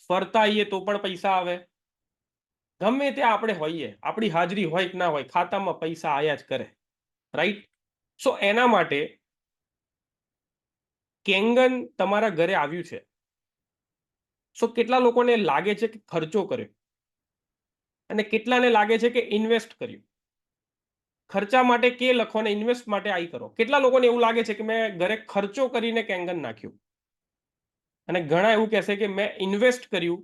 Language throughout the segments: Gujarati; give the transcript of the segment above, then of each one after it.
ફરતા આવીએ તો પણ પૈસા આવે, ગમે ત્યાં આપણે હોઈએ, આપણી હાજરી હોય કે ના હોય, ખાતામાં પૈસા આયા જ કરે, રાઈટ? સો એના માટે કેંગન તમારા ઘરે આવ્યું છે, સો કેટલા લોકોને લાગે છે કે ખર્ચો કર્યો અને કેટલાને લાગે છે કે ઇન્વેસ્ટ કર્યું? ખર્ચા માટે કે લખો ને ઇન્વેસ્ટ માટે આઈ કરો. કેટલા લોકોને એવું લાગે છે કે મેં ઘરે ખર્ચો કરીને કેંગન નાખ્યું, અને ઘણા એવું કહેશે કે મેં ઇન્વેસ્ટ કર્યું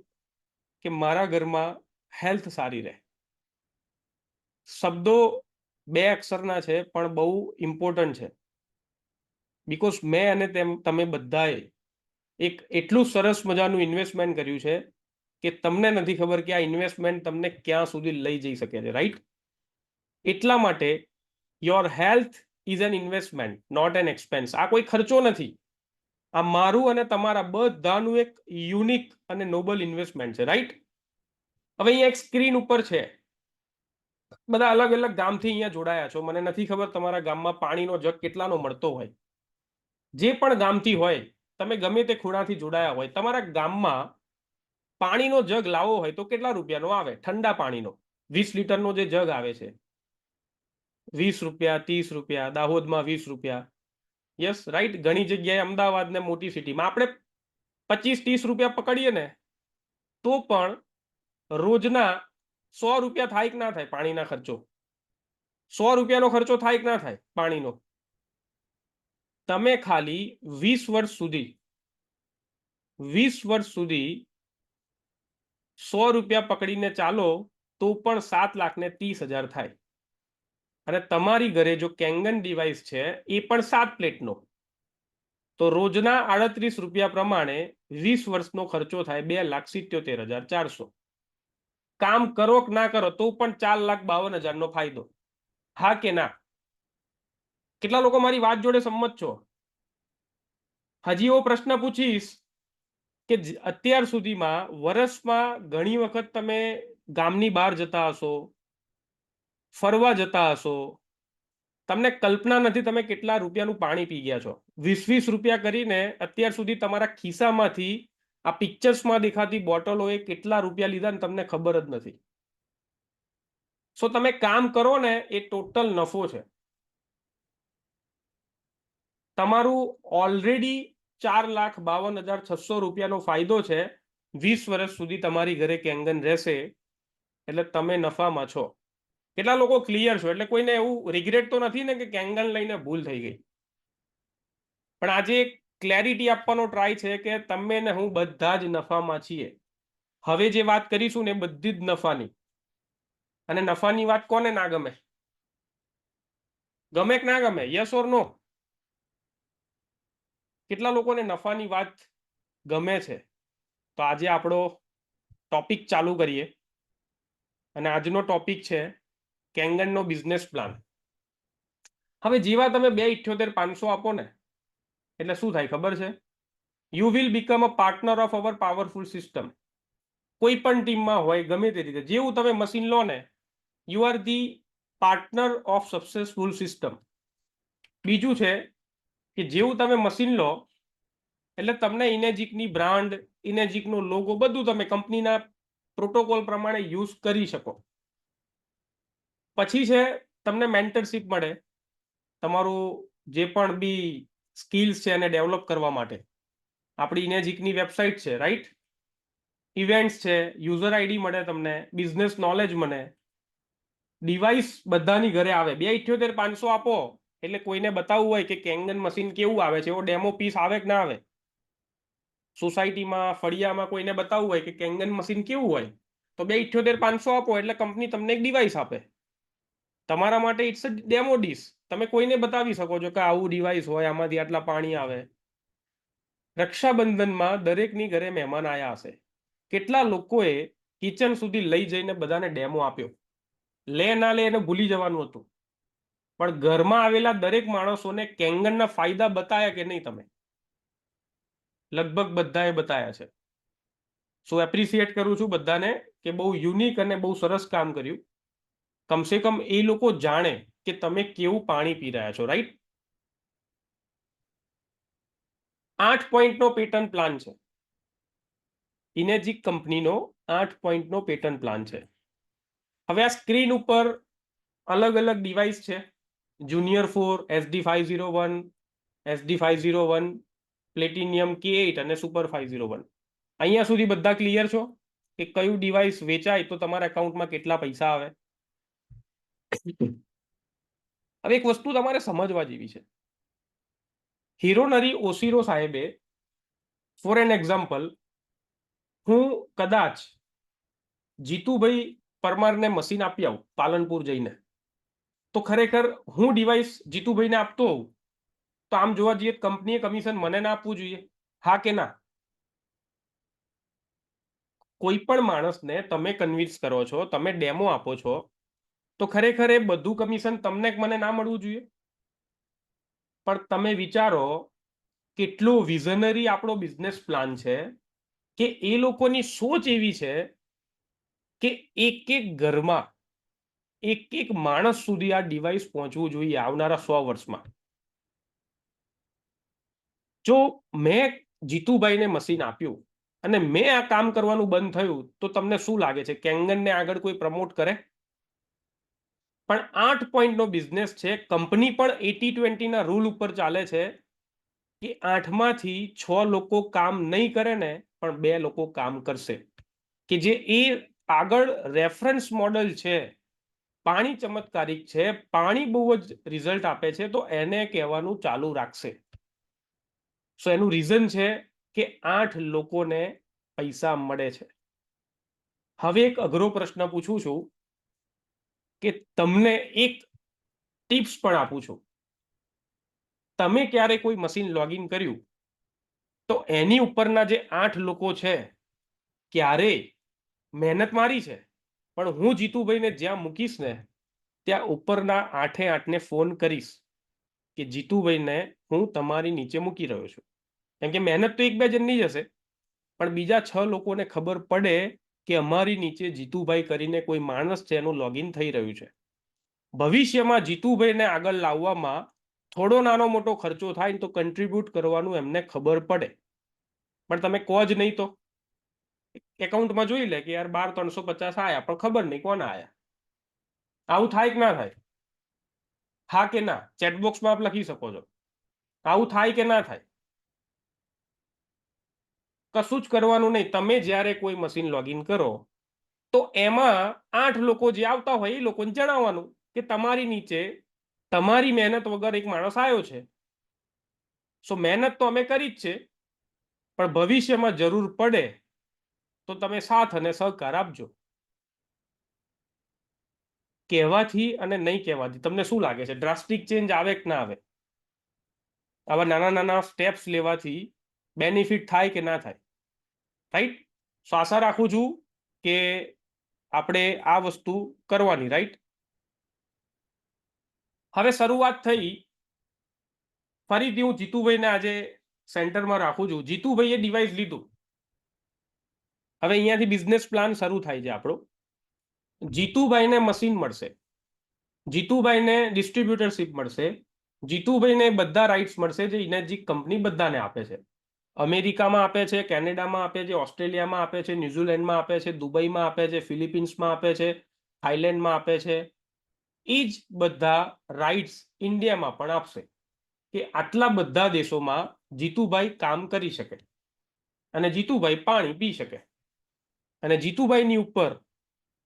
કે મારા ઘરમાં હેલ્થ સારી રહે. શબ્દો બે અક્ષરના છે પણ બહુ ઇમ્પોર્ટન્ટ છે, બીકોઝ મેં અને તમે બધાએ એક એટલું સરસ મજાનું ઇન્વેસ્ટમેન્ટ કર્યું છે કે તમને નથી ખબર કે આ ઇન્વેસ્ટમેન્ટ તમને ક્યાં સુધી લઈ જઈ શકે છે, રાઈટ? એટલા માટે your health is an investment, not an expense. આ કોઈ ખર્ચો નથી, આ મારું અને તમારા બધાનું એક યુનિક અને નોબલ ઇન્વેસ્ટમેન્ટ છે, રાઈટ? હવે અહીંયા એક સ્ક્રીન ઉપર છે, બધા અલગ અલગ ગામથી અહીંયા જોડાયા છો. મને નથી ખબર તમારા ગામમાં પાણીનો જગ કેટલાનો મળતો હોય. જે પણ ગામથી હોય, તમે ગમે તે ખૂણાથી જોડાયા હોય, તમારા ગામમાં પાણીનો જગ લાવવો હોય તો કેટલા રૂપિયાનો આવે? ઠંડા પાણીનો 20 લીટરનો જે જગ આવે છે, 20 રૂપિયા, 30 રૂપિયા, દાહોદમાં 20 રૂપિયા. Yes, right. ઘણી જગ્યાએ અમદાવાદ ને મોટી સિટીમાં આપણે 25-30 રૂપિયા પકડીએ ને તો પણ રોજના 100 રૂપિયા થાય કે ના થાય? પાણીના ખર્ચો 100 રૂપિયાનો ખર્ચો થાય કે ના થાય પાણીનો? તમે ખાલી 20 વર્ષ સુધી 100 રૂપિયા પકડીને ચાલો તો પણ 7,30,000 થાય. અને તમારી ઘરે જો કેંગન ડિવાઇસ છે એ પણ 7 પ્લેટનો, તો રોજના 38 રૂપિયા પ્રમાણે 20 વર્ષનો ખર્ચો થાય 2,77,400. કામ કરો કે ના કરો તો પણ 4,52,000 નો ફાયદો. હા કે ના? કેટલા લોકો મારી વાત જોડે સંમત છો? હજી એવો પ્રશ્ન પૂછીશ કે અત્યાર સુધીમાં વર્ષમાં ઘણી વખત તમે ગામની બહાર જતા હશો, ફરવા જતા હશો, તમને કલ્પના નથી તમે કેટલા રૂપિયાનું પાણી પી ગયા છો. 20-20 રૂપિયા કરીને અત્યાર સુધી તમારા ખિસ્સામાંથી આ પિક્ચર્સમાં દેખાતી બોટલોએ કેટલા રૂપિયા લીધા ને તમને ખબર જ નથી. સો તમે કામ કરો ને એ ટોટલ નફો છે તમારું. ઓલરેડી 4,52,600 રૂપિયાનો ફાયદો છે. 20 વર્ષ સુધી તમારી ઘરે કેંગન રહેશે એટલે તમે નફામાં છો. કેટલા લોકો ક્લિયર છો? એટલે કોઈને એવું રિગ્રેટ તો નથી ને કે કેંગન લઈને ભૂલ થઈ ગઈ? પણ આજે ક્લેરિટી આપવાનો ટ્રાય છે કે તમે ને હું બધા જ નફામાં છીએ. હવે જે વાત કરીશું ને બધી જ નફાની. અને નફાની વાત કોને ના ગમે? ગમે કે ના ગમે? યસ ઓર નો? કેટલા લોકોને નફાની વાત ગમે છે? તો આજે આપણો ટોપિક ચાલુ કરીએ, અને આજનો ટોપિક છે કેંગનનો બિઝનેસ પ્લાન. હવે જેવા તમે 2,78,500 આપો ને એટલે શું થાય ખબર છે? You will become a partner of our powerful system. કોઈ પણ ટીમમાં હોય, ગમે તે રીતે, જેવું તમે મશીન લો ને, you are the partner of successful system. બીજું છે કે જેવું તમે મશીન લો એટલે તમને ઇનેજિકની બ્રાન્ડ, ઇનેજિકનો લોગો બધું તમે કંપનીના પ્રોટોકોલ પ્રમાણે યુઝ કરી શકો. પછી છે તમને મેન્ટરશિપ મળે, તમારું જે પણ બી સ્કિલ્સ છે એને ડેવલપ કરવા માટે. આપણી ઇનેજિકની વેબસાઇટ છે, રાઈટ? ઇવેન્ટ્સ છે, યુઝર આઈડી મળે તમને, બિઝનેસ નોલેજ મળે, ડિવાઇસ બધાની ઘરે આવે. 2,78,500 આપો એટલે કોઈને બતાવવું હોય કે કેંગન મશીન કેવું આવે છે, એવો ડેમો પીસ આવે કે ના આવે? સોસાયટીમાં, ફળિયામાં કોઈને બતાવવું હોય કે કેંગન મશીન કેવું હોય, તો 2,78,500 આપો એટલે કંપની તમને એક ડિવાઇસ આપે. તમારા માટે ઇટ્સ અ ડેમો ડીશ. તમે કોઈને બતાવી શકો છો કે આવું ડિવાઇસ હોય, આમાંથી આટલા પાણી આવે. રક્ષાબંધનમાં દરેકની ઘરે મહેમાન આવ્યા હશે. કેટલા લોકોએ કિચન સુધી લઈ જઈને બધાને ડેમો આપ્યો? લે ના લે એને ભૂલી જવાનું હતું, પણ ઘરમાં આવેલા દરેક માણસોને કેંગનના ફાયદા બતાયા કે નહીં તમે? લગભગ બધાએ બતાયા છે. સો એપ્રિશિએટ કરું છું બધાને કે બહુ યુનિક અને બહુ સરસ કામ કર્યું. કમસે કમ એ લોકો જાણે કે તમે કેવું પાણી પી રહ્યા છો, રાઈટ? 8 પોઈન્ટનો પેટર્ન પ્લાન છે. ઇનેજિક કંપનીનો 8 પોઈન્ટનો પેટન્ટ પ્લાન છે. હવે આ સ્ક્રીન ઉપર અલગ અલગ ડિવાઇસ છે. Junior 4, SD501, SD501, platinum K8 અને સુપર 501. અહીંયા સુધી બધા ક્લિયર છો કે કયું ડિવાઇસ વેચાય તો તમારા એકાઉન્ટમાં કેટલા પૈસા આવે? હવે એક વસ્તુ તમારે સમજવા જેવી છે. હિરોનરી ઓશિરો સાહેબે, ફોર એન એક્ઝામ્પલ, હું કદાચ જીતુભાઈ પરમારને મશીન આપી આવું પાલનપુર જઈને, તો ખરેખર હું ડિવાઇસ જીતુભાઈને આપતો હોઉં તો આમ જોવા જઈએ કંપનીએ કમિશન મને ના આપવું જોઈએ? હા કે ના? કોઈ પણ માણસને તમે કન્વિન્સ કરો છો, તમે ડેમો આપો છો, તો ખરેખર એ બધું કમિશન તમને મને ના મળવું જોઈએ? પણ તમે વિચારો કેટલો વિઝનરી આપણો બિઝનેસ પ્લાન છે કે એ લોકોની સોચ એવી છે કે એક એક ઘરમાં એક એક માણસ સુધી આ ડિવાઇસ પહોંચવું જોઈએ આવનારા 100 વર્ષમાં. જો મેં જીતુભાઈને મશીન આપ્યું અને મેં આ કામ કરવાનું બંધ થયું તો તમને શું લાગે છે કેંગનને આગળ કોઈ પ્રમોટ કરે? પણ 8 પોઈન્ટનો બિઝનેસ છે. કંપની પણ 80-20 ના રૂલ ઉપર ચાલે છે કે 8માંથી 6 લોકો કામ નહીં કરે ને પણ 2 લોકો કામ કરશે, કે જે એ આગળ રેફરન્સ મોડલ છે. પાણી ચમત્કારિક છે, પાણી બહુ જ રિઝલ્ટ આપે છે, તો એને કહેવાનું ચાલુ રાખશે. સો એનું રીઝન છે કે 8 લોકોને પૈસા મળે છે. હવે એક અઘરો પ્રશ્ન પૂછું છું કે તમને એક ટિપ્સ પણ આપું છું. તમે ક્યારે કોઈ મશીન લોગિન કર્યું તો એની ઉપરના જે 8 લોકો છે ક્યારે મહેનત મારી છે, પણ હું જીતુભાઈને જ્યાં મૂકીશ ને ત્યાં ઉપરના 8-8ને ફોન કરીશ કે જીતુભાઈને હું તમારી નીચે મૂકી રહ્યો છું. કેમ કે મહેનત તો 1-2 જણની જ હશે, પણ બીજા 6 લોકોને ખબર પડે કે અમારી નીચે જીતુભાઈ કરીને કોઈ માણસ છે એનું લોગિન થઈ રહ્યું છે. ભવિષ્યમાં જીતુભાઈને આગળ લાવવામાં થોડો નાનો મોટો ખર્ચો થાય તો કન્ટ્રીબ્યુટ કરવાનું એમને ખબર પડે. પણ તમે કહો જ નહીં તો એકાઉન્ટમાં જોઈ લે કે યાર 12,350 આયા પણ ખબર નહીં કોના આયા. આવું થાય કે ના થાય? હા કે ના? ચેટબોક્સમાં આપ લખી શકો છો. આવું થાય કે ના થાય? કશું જ કરવાનું નહીં. તમે જ્યારે કોઈ મશીન લોગિન કરો તો એમાં 8 લોકો જે આવતા હોય એ લોકોને જણાવવાનું કે તમારી નીચે તમારી મહેનત વગર એક માણસ આવ્યો છે. સો મહેનત તો અમે કરી જ છે, પણ ભવિષ્યમાં જરૂર પડે તો તમે સાથ અને સહકાર આપજો. કહેવાથી અને નહીં કહેવાથી તમને શું લાગે છે ડ્રાસ્ટિક ચેન્જ આવે કે ના આવે? આવા નાના નાના સ્ટેપ્સ લેવાથી બેનિફિટ થાય કે ના થાય? રાઈટ? સો આશા રાખું છું કે આપણે આ વસ્તુ કરવાની. રાઈટ? હવે શરૂઆત થઈ. ફરીથી હું જીતુભાઈને આજે સેન્ટરમાં રાખું છું. જીતુભાઈએ ડિવાઇસ લીધું. હવે અહીંયાથી બિઝનેસ પ્લાન શરૂ થાય છે આપણો. જીતુભાઈને મશીન મળશે, જીતુભાઈને ડિસ્ટ્રીબ્યુટરશિપ મળશે, જીતુભાઈને બધા રાઇટ્સ મળશે જે ઇનેજિક કંપની બધાને આપે છે. અમેરિકામાં આપે છે, કેનેડામાં આપે છે, ઓસ્ટ્રેલિયામાં આપે છે, ન્યુઝીલેન્ડમાં આપે છે, દુબઈમાં આપે છે, ફિલિપિન્સમાં આપે છે, થાઈલેન્ડમાં આપે છે. એ જ બધા રાઇટ્સ ઇન્ડિયામાં પણ આપશે કે આટલા બધા દેશોમાં જીતુભાઈ કામ કરી શકે અને જીતુભાઈ પાણી પી શકે. અને જીતુભાઈની ઉપર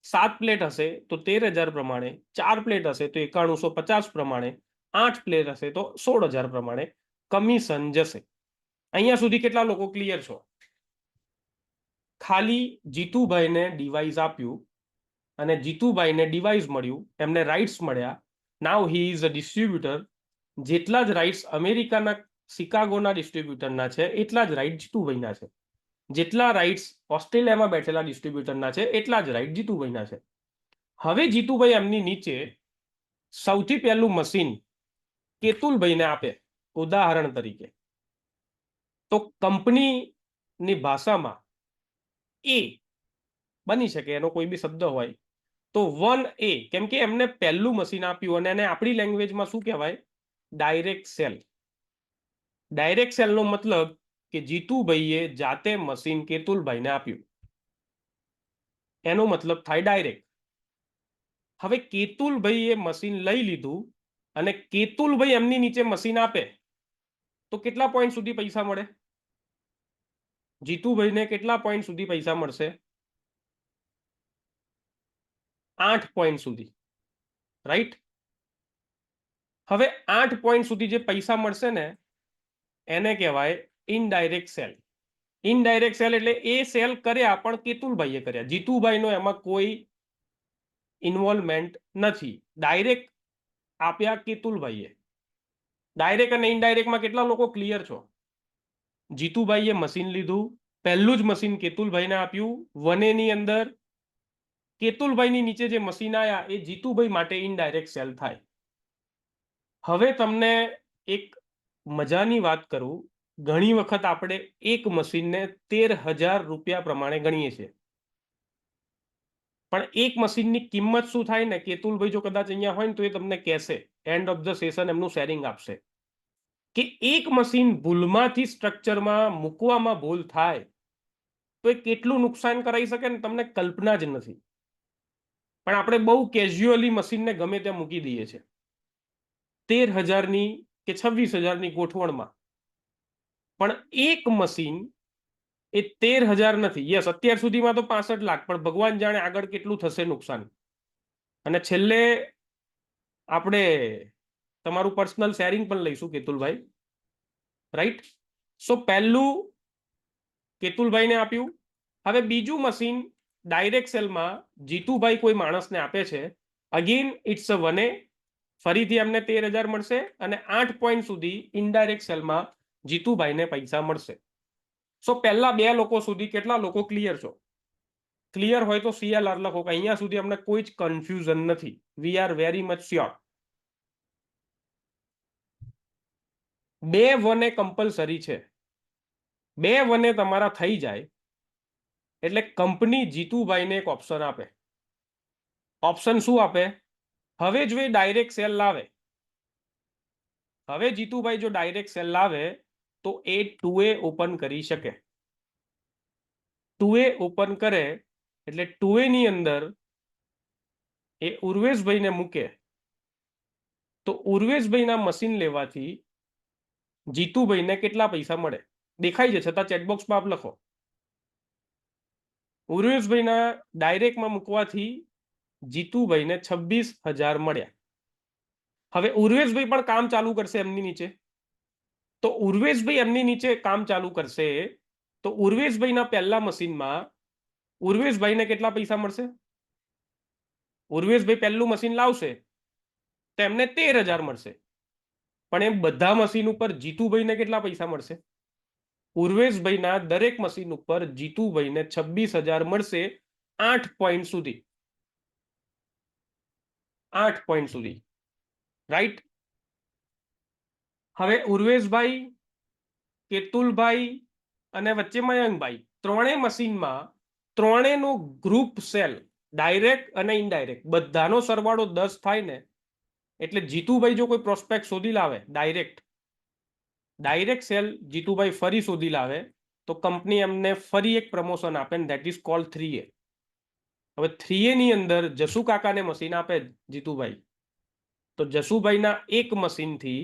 7 પ્લેટ હશે તો 13,000 પ્રમાણે, 4 પ્લેટ હશે તો 9150 પ્રમાણે, 8 પ્લેટ હશે તો 16,000 પ્રમાણે કમિશન જશે. અહીંયા સુધી કેટલા લોકો ક્લિયર છો? ખાલી જીતુભાઈને ડિવાઇસ આપ્યું અને જીતુભાઈને ડિવાઇસ મળ્યું, એમને રાઇટ્સ મળ્યા. નાવ હી ઇઝ અ ડિસ્ટ્રીબ્યુટર. જેટલા જ રાઇટ્સ અમેરિકાના શિકાગોના ડિસ્ટ્રીબ્યુટરના છે એટલા જ રાઇટ જીતુભાઈના છે. જેટલા રાઇટ્સ ઓસ્ટ્રેલિયામાં બેઠેલા ડિસ્ટ્રીબ્યુટરના છે એટલા જ રાઇટ જીતુભાઈના છે. હવે જીતુભાઈ એમની નીચે સૌથી પહેલું મશીન કેતુલભાઈને આપે ઉદાહરણ તરીકે, તો કંપનીની ભાષામાં એ બની શકે એનો કોઈ બી શબ્દ હોય તો 1A, કેમ કે એમને પહેલું મશીન આપ્યું અને એને આપણી લેંગ્વેજમાં શું કહેવાય? Direct cell. ડાયરેક્ટ સેલનો મતલબ કે જીતુભાઈએ જાતે મશીન કેતુલભાઈને આપ્યું, એનો મતલબ થાય ડાયરેક્ટ. હવે કેતુલભાઈએ મશીન લઈ લીધું અને કેતુલભાઈ એમની નીચે મશીન આપે તો કેટલા પોઈન્ટ સુધી પૈસા મળે? જીતુભાઈને કેટલા પોઈન્ટ સુધી પૈસા મળશે? 8 પોઈન્ટ સુધી, રાઈટ? હવે 8 પોઈન્ટ સુધી જે પૈસા મળશે ને એને કહેવાય ઇનડાયરેક્ટ સેલ. ઇનડાયરેક્ટ સેલ એટલે એ સેલ કર્યા પણ કેતુલભાઈએ કર્યા, જીતુભાઈનો એમાં કોઈ ઇન્વોલ્વમેન્ટ નથી, ડાયરેક્ટ આપ્યા કેતુલભાઈએ. ડાયરેક્ટ અને ઇનડાયરેક્ટમાં કેટલા લોકો ક્લિયર છો? જીતુભાઈએ મશીન લીધું, પહેલું જ મશીન કેતુલભાઈને આપ્યું, વનેની અંદર કેતુલભાઈની નીચે જે મશીન આયા એ જીતુભાઈ માટે ઇનડાયરેક્ટ સેલ થાય. હવે તમને એક મજાની વાત કરું, ઘણી વખત આપણે એક મશીનને 13,000 રૂપિયા પ્રમાણે ગણીએ છીએ, પણ એક મશીનની કિંમત શું થાય ને, કેતુલભાઈ જો કદાચ અહીંયા હોય ને તો એ તમને કહેશે, એન્ડ ઓફ ધ સેશન એમનું શેરિંગ આપશે, કે એક મશીન ભૂલમાંથી સ્ટ્રક્ચરમાં મૂકવામાં ભૂલ થાય તો એ કેટલું નુકસાન કરાવી શકે ને તમને કલ્પના જ નથી. પણ આપણે બહુ કેઝ્યુઅલી મશીનને ગમે ત્યાં મૂકી દઈએ છીએ 13,000ની કે 26,000ની ગોઠવણમાં, પણ એક મશીન એ 13,000 નથી. યસ, અત્યાર સુધીમાં તો 65 લાખ, પણ ભગવાન જાણે આગળ કેટલું થશે નુકસાન. અને છેલ્લે આપણે તમારું પર્સનલ શેરિંગ પણ લઈશું કેતુલભાઈ, રાઈટ? સો પહેલું કેતુલભાઈને આપ્યું. હવે બીજું મશીન ડાયરેક્ટ સેલમાં જીતુભાઈ કોઈ માણસને આપે છે, અગેન ઇટ્સ અ વને, ફરીથી એમને 13,000 મળશે અને 8 પોઈન્ટ સુધી ઇનડાયરેક્ટ સેલમાં જીતુભાઈને પૈસા મળશે. સો પહેલા બે લોકો સુધી કેટલા લોકો ક્લિયર છો? ક્લિયર હોય તો CLR લખો કે અહીંયા સુધી અમને કોઈ જ કન્ફ્યુઝન નથી, we are very much sure. 2 વને કમ્પલસરી છે, 2 વને તમારા થઈ જાય એટલે કંપની જીતુભાઈને એક ઓપ્શન આપે. ઓપ્શન શું આપે? હવે જો એ ડાયરેક્ટ સેલ લાવે, હવે જીતુભાઈ જો ડાયરેક્ટ સેલ લાવે તો એ 2A ઓપન કરી શકે. 2A ઓપન કરે એટલે 2A ની અંદર એ ઉર્વેશભાઈને મૂકે તો ઉર્વેશભાઈના મશીન લેવાથી જીતુભાઈને કેટલા પૈસા મળે? દેખાય છે છતાં ચેટબોક્સમાં આપ લખો. ઉર્વેશભાઈના ડાયરેક્ટમાં મૂકવાથી જીતુભાઈને 26,000 મળ્યા. હવે ઉર્વેશભાઈ પણ કામ ચાલુ કરશે એમની નીચે, તો ઉર્વેશભાઈ એમની નીચે કામ ચાલુ કરશે તો ઉર્વેશભાઈના પહેલા મશીનમાં ઉર્વેશભાઈને કેટલા પૈસા મળશે? ઉર્વેશભાઈ પહેલું મશીન લાવશે તો એમને 13,000 મળશે, પણ એમ બધા મશીન ઉપર જીતુભાઈને કેટલા પૈસા મળશે? ઉર્વેશભાઈના દરેક મશીન ઉપર જીતુભાઈને 26,000 મળશે 8 પોઈન્ટ સુધી, 8 પોઈન્ટ સુધી, રાઈટ? હવે ઉર્વેશભાઈ, કેતુલભાઈ અને વચ્ચે મયંકભાઈ, ત્રણેય મશીનમાં ત્રણેયનો ગ્રુપ સેલ ડાયરેક્ટ અને ઇનડાયરેક્ટ બધાનો સરવાળો 10 થાય ને એટલે જીતુભાઈ જો કોઈ પ્રોસ્પેક્ટ શોધી લાવે ડાયરેક્ટ સેલ જીતુભાઈ ફરી શોધી લાવે તો કંપની એમને ફરી એક પ્રમોશન આપે, ધેટ ઇઝ કોલ્ડ 3A. હવે 3A ની અંદર જસુ કાકાને મશીન આપે જીતુભાઈ, તો જસુભાઈના એક મશીનથી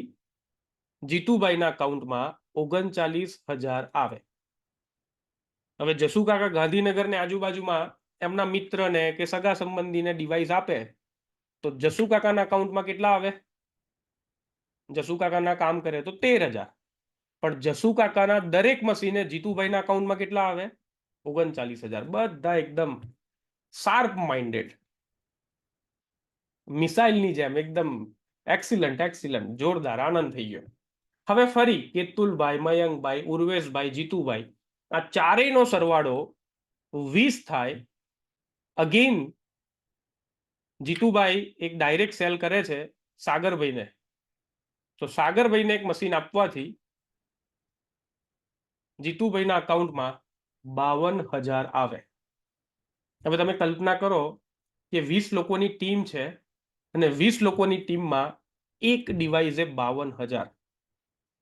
જીતુભાઈના અકાઉન્ટમાં 39,000 આવે. હવે જસુ કાકા ગાંધીનગર ને આજુબાજુમાં એમના મિત્રને કે સગા સંબંધીને ડિવાઇસ આપે તો જસુ કાકાના અકાઉન્ટમાં કેટલા આવે? જસુ કાકાના કામ કરે તો 13,000, પણ જસુ કાકાના દરેક મશીને જીતુભાઈના અકાઉન્ટમાં કેટલા આવે? 39,000. બધા એકદમ શાર્પ માઇન્ડેડ, મિસાઇલની જેમ એકદમ એક્સિલન્ટ, જોરદાર, આનંદ થઈ ગયો. હવે ફરી કેતુલભાઈ, મયંકભાઈ, ઉર્વેશભાઈ, જીતુભાઈ, આ ચારેયનો સરવાળો 20 થાય. અગેન જીતુભાઈ એક ડાયરેક્ટ સેલ કરે છે સાગરભાઈને, તો સાગરભાઈને એક મશીન આપવાથી જીતુભાઈના અકાઉન્ટમાં 52,000 આવે. હવે તમે કલ્પના કરો કે 20 લોકોની ટીમ છે અને 20 લોકોની ટીમમાં એક ડિવાઇસે 52,000,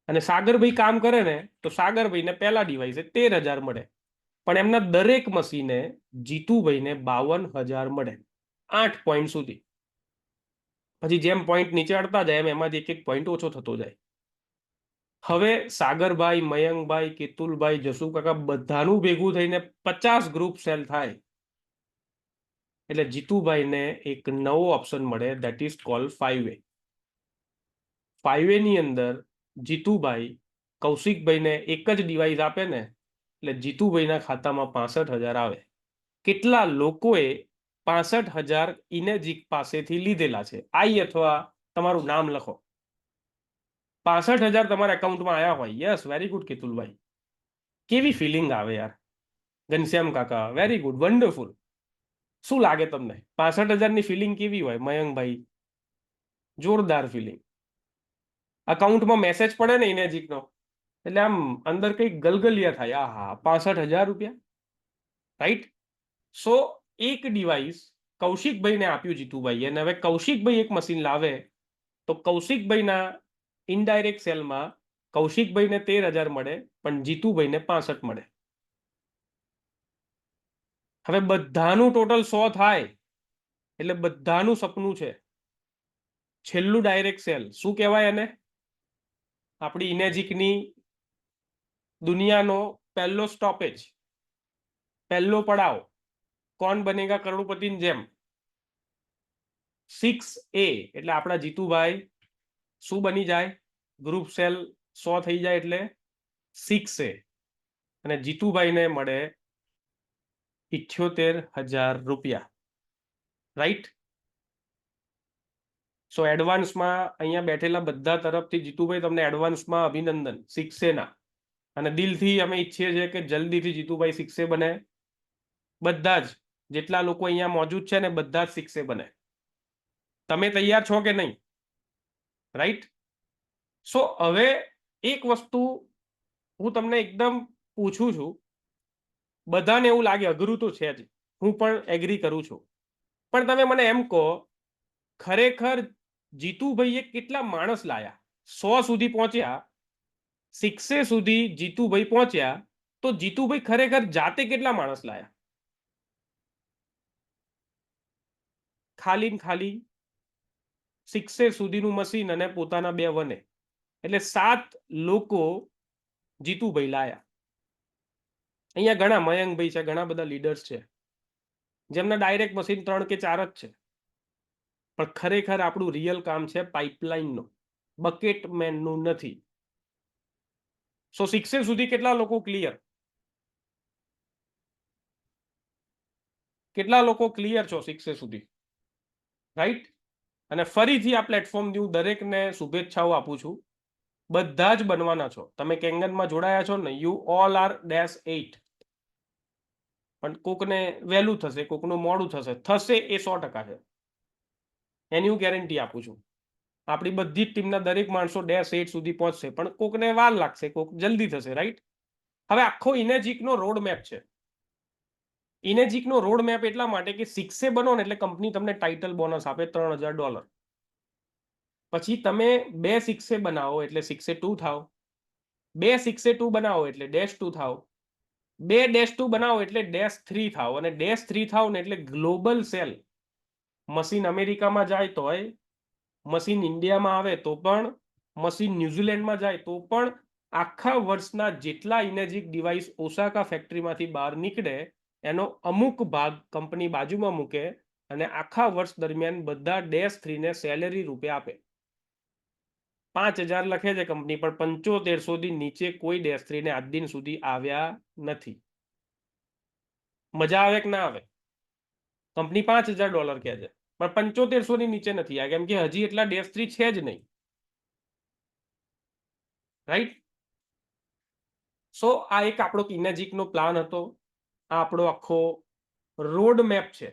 અને સાગરભાઈ કામ કરે ને તો સાગરભાઈને પહેલા ડિવાઇસે 13,000 મળે, પણ એમના દરેક મશીને જીતુભાઈને 52,000 મળે 8 પોઈન્ટ સુધી. પછી જેમ પોઈન્ટ નીચે અડતા જાય એમ એમાંથી એક એક પોઈન્ટ ઓછો થતો જાય. હવે સાગરભાઈ, મયંકભાઈ, કેતુલભાઈ, જસુ કાકા બધાનું ભેગું થઈને 50 ગ્રુપ સેલ થાય એટલે જીતુભાઈને એક નવો ઓપ્શન મળે, that is call 5A. 5A ની અંદર જીતુભાઈ કૌશિકભાઈને એક જ ડિવાઇસ આપે ને એટલે જીતુભાઈના ખાતામાં 65,000 આવે. કેટલા લોકોએ 65,000 ઇનેજીક પાસેથી લીધેલા છે? આઈ અથવા તમારું નામ લખો. 65,000 તમારા એકાઉન્ટમાં આવ્યા હોય. Yes, very good Ketulbhai. કેવી ફિલિંગ આવે યાર? ઘનશ્યામ કાકા, વેરી ગુડ, વન્ડરફુલ. શું લાગે તમને 65,000 ની ફિલિંગ કેવી હોય મયંકભાઈ? જોરદાર ફિલિંગ. અકાઉન્ટમાં મેસેજ પડે ને ઇનેજીકનો એટલે આમ અંદર કંઈક ગલગલિયા થાય. આહા, 65,000 રૂપિયા, રાઈટ? સો એક ડિવાઇસ કૌશિકભાઈને આપ્યું જીતુભાઈ, અને હવે કૌશિકભાઈ એક મશીન લાવે તો કૌશિકભાઈના ઇનડાયરેક્ટ સેલમાં કૌશિકભાઈને 13,000 મળે, પણ જીતુભાઈને 65 મળે. હવે બધાનું ટોટલ 100 થાય એટલે બધાનું સપનું છે. છેલ્લું ડાયરેક્ટ સેલ શું કહેવાય? એને આપણી ઇનેજીકની દુનિયાનો પહેલો સ્ટોપેજ, પહેલો પડાવ. કોણ બનેગા કરોડપતિની જેમ 6A એટલે આપણા જીતુભાઈ શું બની જાય? ગ્રુપ સેલ 100 થઈ જાય એટલે 6A, અને જીતુભાઈને મળે 78,000 રૂપિયા, રાઈટ? સો એડવાન્સમાં અહીંયા બેઠેલા બધા તરફથી જીતુભાઈ તમને એડવાન્સમાં અભિનંદન 6A ના, અને દિલથી અમે ઈચ્છીએ છીએ કે જલ્દીથી જીતુભાઈ 6A બને. બધા જ જેટલા લોકો અહીંયા મોજૂદ છે ને બધા જ 6A બને. તમે તૈયાર છો કે નહીં? રાઈટ? સો હવે એક વસ્તુ હું તમને એકદમ પૂછું છું. બધાને એવું લાગે અઘરું તો છે જ, હું પણ એગ્રી કરું છું, પણ તમે મને એમ કહો ખરેખર જીતુભાઈએ કેટલા માણસ લાયા? 100 સુધી પહોંચ્યા, 6A સુધી જીતુભાઈ પહોંચ્યા, તો જીતુભાઈ ખરેખર જાતે કેટલા માણસ લાયા? ખાલી ને ખાલી 6A સુધીનું મશીન અને પોતાના 2 વને એટલે 7 લોકો જીતુભાઈ લાયા. અહીંયા ઘણા મયંકભાઈ છે, ઘણા બધા લીડર્સ છે જેમના ડાયરેક્ટ મશીન 3 કે 4 જ છે, પણ ખરેખર આપણું રિયલ કામ છે પાઇપલાઇનનું, બકેટમેનનું નથી. સો 6A સુધી કેટલા લોકો ક્લિયર? કેટલા લોકો ક્લિયર છો 6A સુધી? રાઈટ? અને ફરીથી આ પ્લેટફોર્મથી હું દરેકને શુભેચ્છાઓ આપું છું. બધા જ બનવાના છો. તમે કેંગનમાં જોડાયા છો ને, યુ ઓલ આર -8. પણ કોકને વહેલું થશે, કોકનું મોડું થશે, થશે એ 100% છે, એની હું ગેરંટી આપું છું. આપણી બધી જ ટીમના દરેક માણસો -8 સુધી પહોંચશે, પણ કોકને વાર લાગશે, કોક જલ્દી થશે, રાઈટ? હવે આખો ઇનેજીકનો રોડ મેપ છે. ઇનેજીકનો રોડ મેપ એટલા માટે કે 6A બનો ને એટલે કંપની તમને ટાઇટલ બોનસ આપે $3,000. પછી તમે 2 6A બનાવો એટલે 6A 2 થાવ, 2 6A 2 બનાવો એટલે -2 થાવ, 2 -2 બનાવો એટલે -3 થાવ, અને -3 થાવ ને એટલે ગ્લોબલ સેલ. મશીન અમેરિકામાં જાય તોય, મશીન ઇન્ડિયામાં આવે તો પણ, મશીન ન્યુઝીલેન્ડમાં જાય તો પણ, આખા વર્ષના જેટલા ઇનેજીક ડિવાઇસ ઓસાકા ફેક્ટરીમાંથી બહાર નીકળે એનો અમુક ભાગ કંપની બાજુમાં મૂકે અને આખા વર્ષ દરમિયાન બધા -3 ને સેલેરી રૂપે આપે. 5,000 લખે છે કંપની, પણ 7500 થી નીચે કોઈ -3 ને આજ દિન સુધી આવ્યા નથી. મજા આવે કે ના આવે? કંપની $5,000 કહે છે, પણ 7500 ની નીચે નથી આવ્યા, કેમ કે હજી એટલા -3 છે જ નહીં, રાઈટ? સો આ એક આપણો ઇનેજીકનો પ્લાન હતો, આ આપણો આખો રોડ મેપ છે,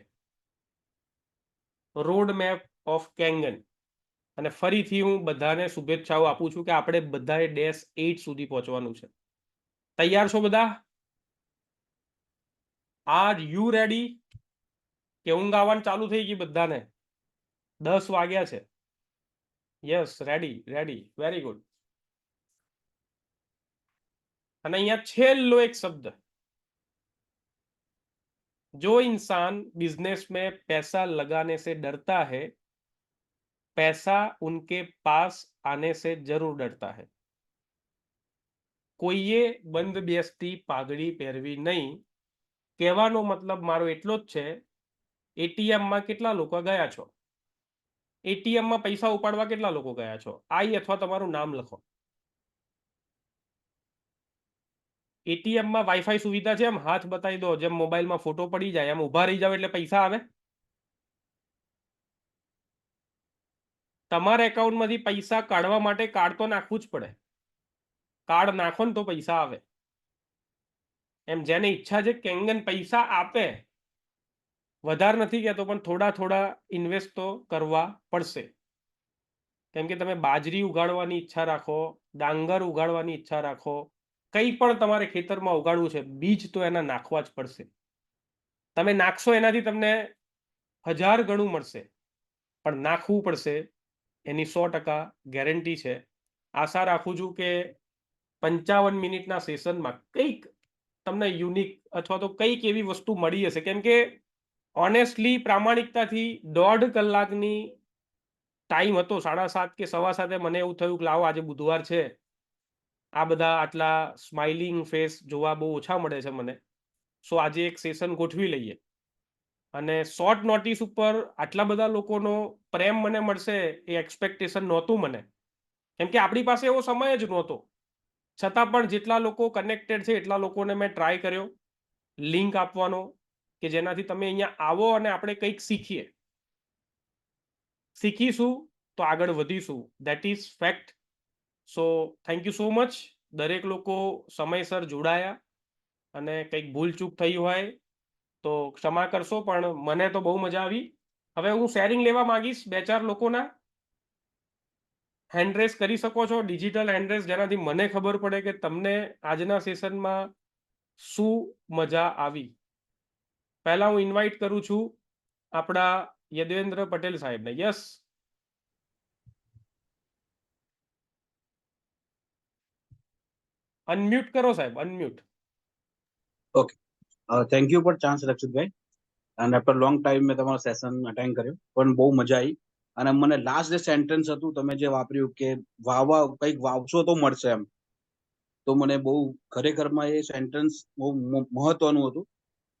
રોડ મેપ ઓફ કેંગન. અને ફરીથી હું બધાને શુભેચ્છાઓ આપું છું કે આપણે બધાએ -8 સુધી પહોંચવાનું છે. તૈયાર છો બધા? Are you ready? કે ઊંઘ આવવાનું ચાલુ થઈ ગઈ બધાને? 10 વાગ્યા છે. Yes, ready, ready, very good. અને અહીંયા છેલ્લો એક શબ્દ, जो इंसान बिजनेस में पैसा लगाने से डरता है, पैसा उनके पास आने से जरूर डरता है. કોઈએ બંધ બેસતી પાઘડી પહેરવી નહીં. કહેવાનો મતલબ મારો એટલો જ છે, એટીએમમાં કેટલા લોકો ગયા છો? એટીએમમાં પૈસા ઉપાડવા કેટલા લોકો ગયા છો? આઈ અથવા તમારું નામ લખો. એટીએમમાં વાઈફાઈ સુવિધા છે, એમ હાથ બતાવી દો, જેમ મોબાઈલમાં ફોટો પડી જાય એમ ઊભા રહી જાવ એટલે પૈસા આવે. તમારા એકાઉન્ટમાંથી પૈસા કાઢવા માટે કાર્ડ તો નાખવું જ પડે. કાર્ડ નાખો ને તો પૈસા આવે. એમ જેને ઈચ્છા છે કેંગન પૈસા આપે, વધારે નથી કહેતો પણ થોડા થોડા ઇન્વેસ્ટ તો કરવા પડશે. કેમ કે તમે બાજરી ઉગાડવાની ઈચ્છા રાખો, ડાંગર ઉગાડવાની ઈચ્છા રાખો, કંઈ પણ તમારે ખેતરમાં ઉગાડવું છે, બીજ તો એના નાખવા જ પડશે. તમે નાખશો એનાથી તમને 1000 ગણું મળશે, પણ નાખવું પડશે, એની 100% ગેરંટી છે. આશા રાખું છું કે 55 મિનિટના સેશનમાં કંઈક તમને યુનિક અથવા તો કંઈક એવી વસ્તુ મળી હશે. કેમ કે ઓનેસ્ટલી, પ્રામાણિકતાથી 1.5 કલાકની ટાઈમ હતો, 7:30 કે 7:15 મને એવું થયું કે લાવો આજે બુધવાર છે, આ બધા આટલા સ્માઇલિંગ ફેસ જોવા બહુ ઓછા મળે છે મને, સો આજે એક સેશન ગોઠવી લઈએ. અને શોર્ટ નોટિસ ઉપર આટલા બધા લોકોનો પ્રેમ મને મળશે એ એક્સપેક્ટેશન નહોતું મને, કેમ કે આપણી પાસે એવો સમય જ નહોતો. છતાં પણ જેટલા લોકો કનેક્ટેડ છે એટલા લોકોને મેં ટ્રાય કર્યો લિંક આપવાનો, કે જેનાથી તમે અહીંયા આવો અને આપણે કંઈક શીખીશું તો આગળ વધીશું. That is fact. So thank you so much. દરેક લોકો સમયસર જોડાયા, અને કંઈક ભૂલચૂક થઈ હોય તો ક્ષમા કરશો, પણ મને તો બહુ મજા આવી. હવે હું શેરિંગ લેવા માંગીશ 2-4 લોકોના. હેન્ડરેસ કરી શકો છો, ડિજિટલ હેન્ડરેસ, જેનાથી મને ખબર પડે કે તમને આજના સેશનમાં શું મજા આવી. પહેલા હું ઇન્વાઇટ કરું છું આપણા યદવેન્દ્ર પટેલ સાહેબને. યસ, અનમ્યુટ કરો સાહેબ, unmute. Okay, thank you for chance Rakshitbhai. અને આફ્ટર લોંગ ટાઈમ મેં તમારો સેશન અટેન્ડ કર્યો, પણ બહુ મજા આવી. અને મને લાસ્ટ જે સેન્ટેન્સ હતું તમે જે વાપર્યું કે વાવવા કંઈક વાવશો તો મળશે એમ, તો મને બહુ ખરેખરમાં એ સેન્ટેન્સ બહુ મહત્વનું હતું.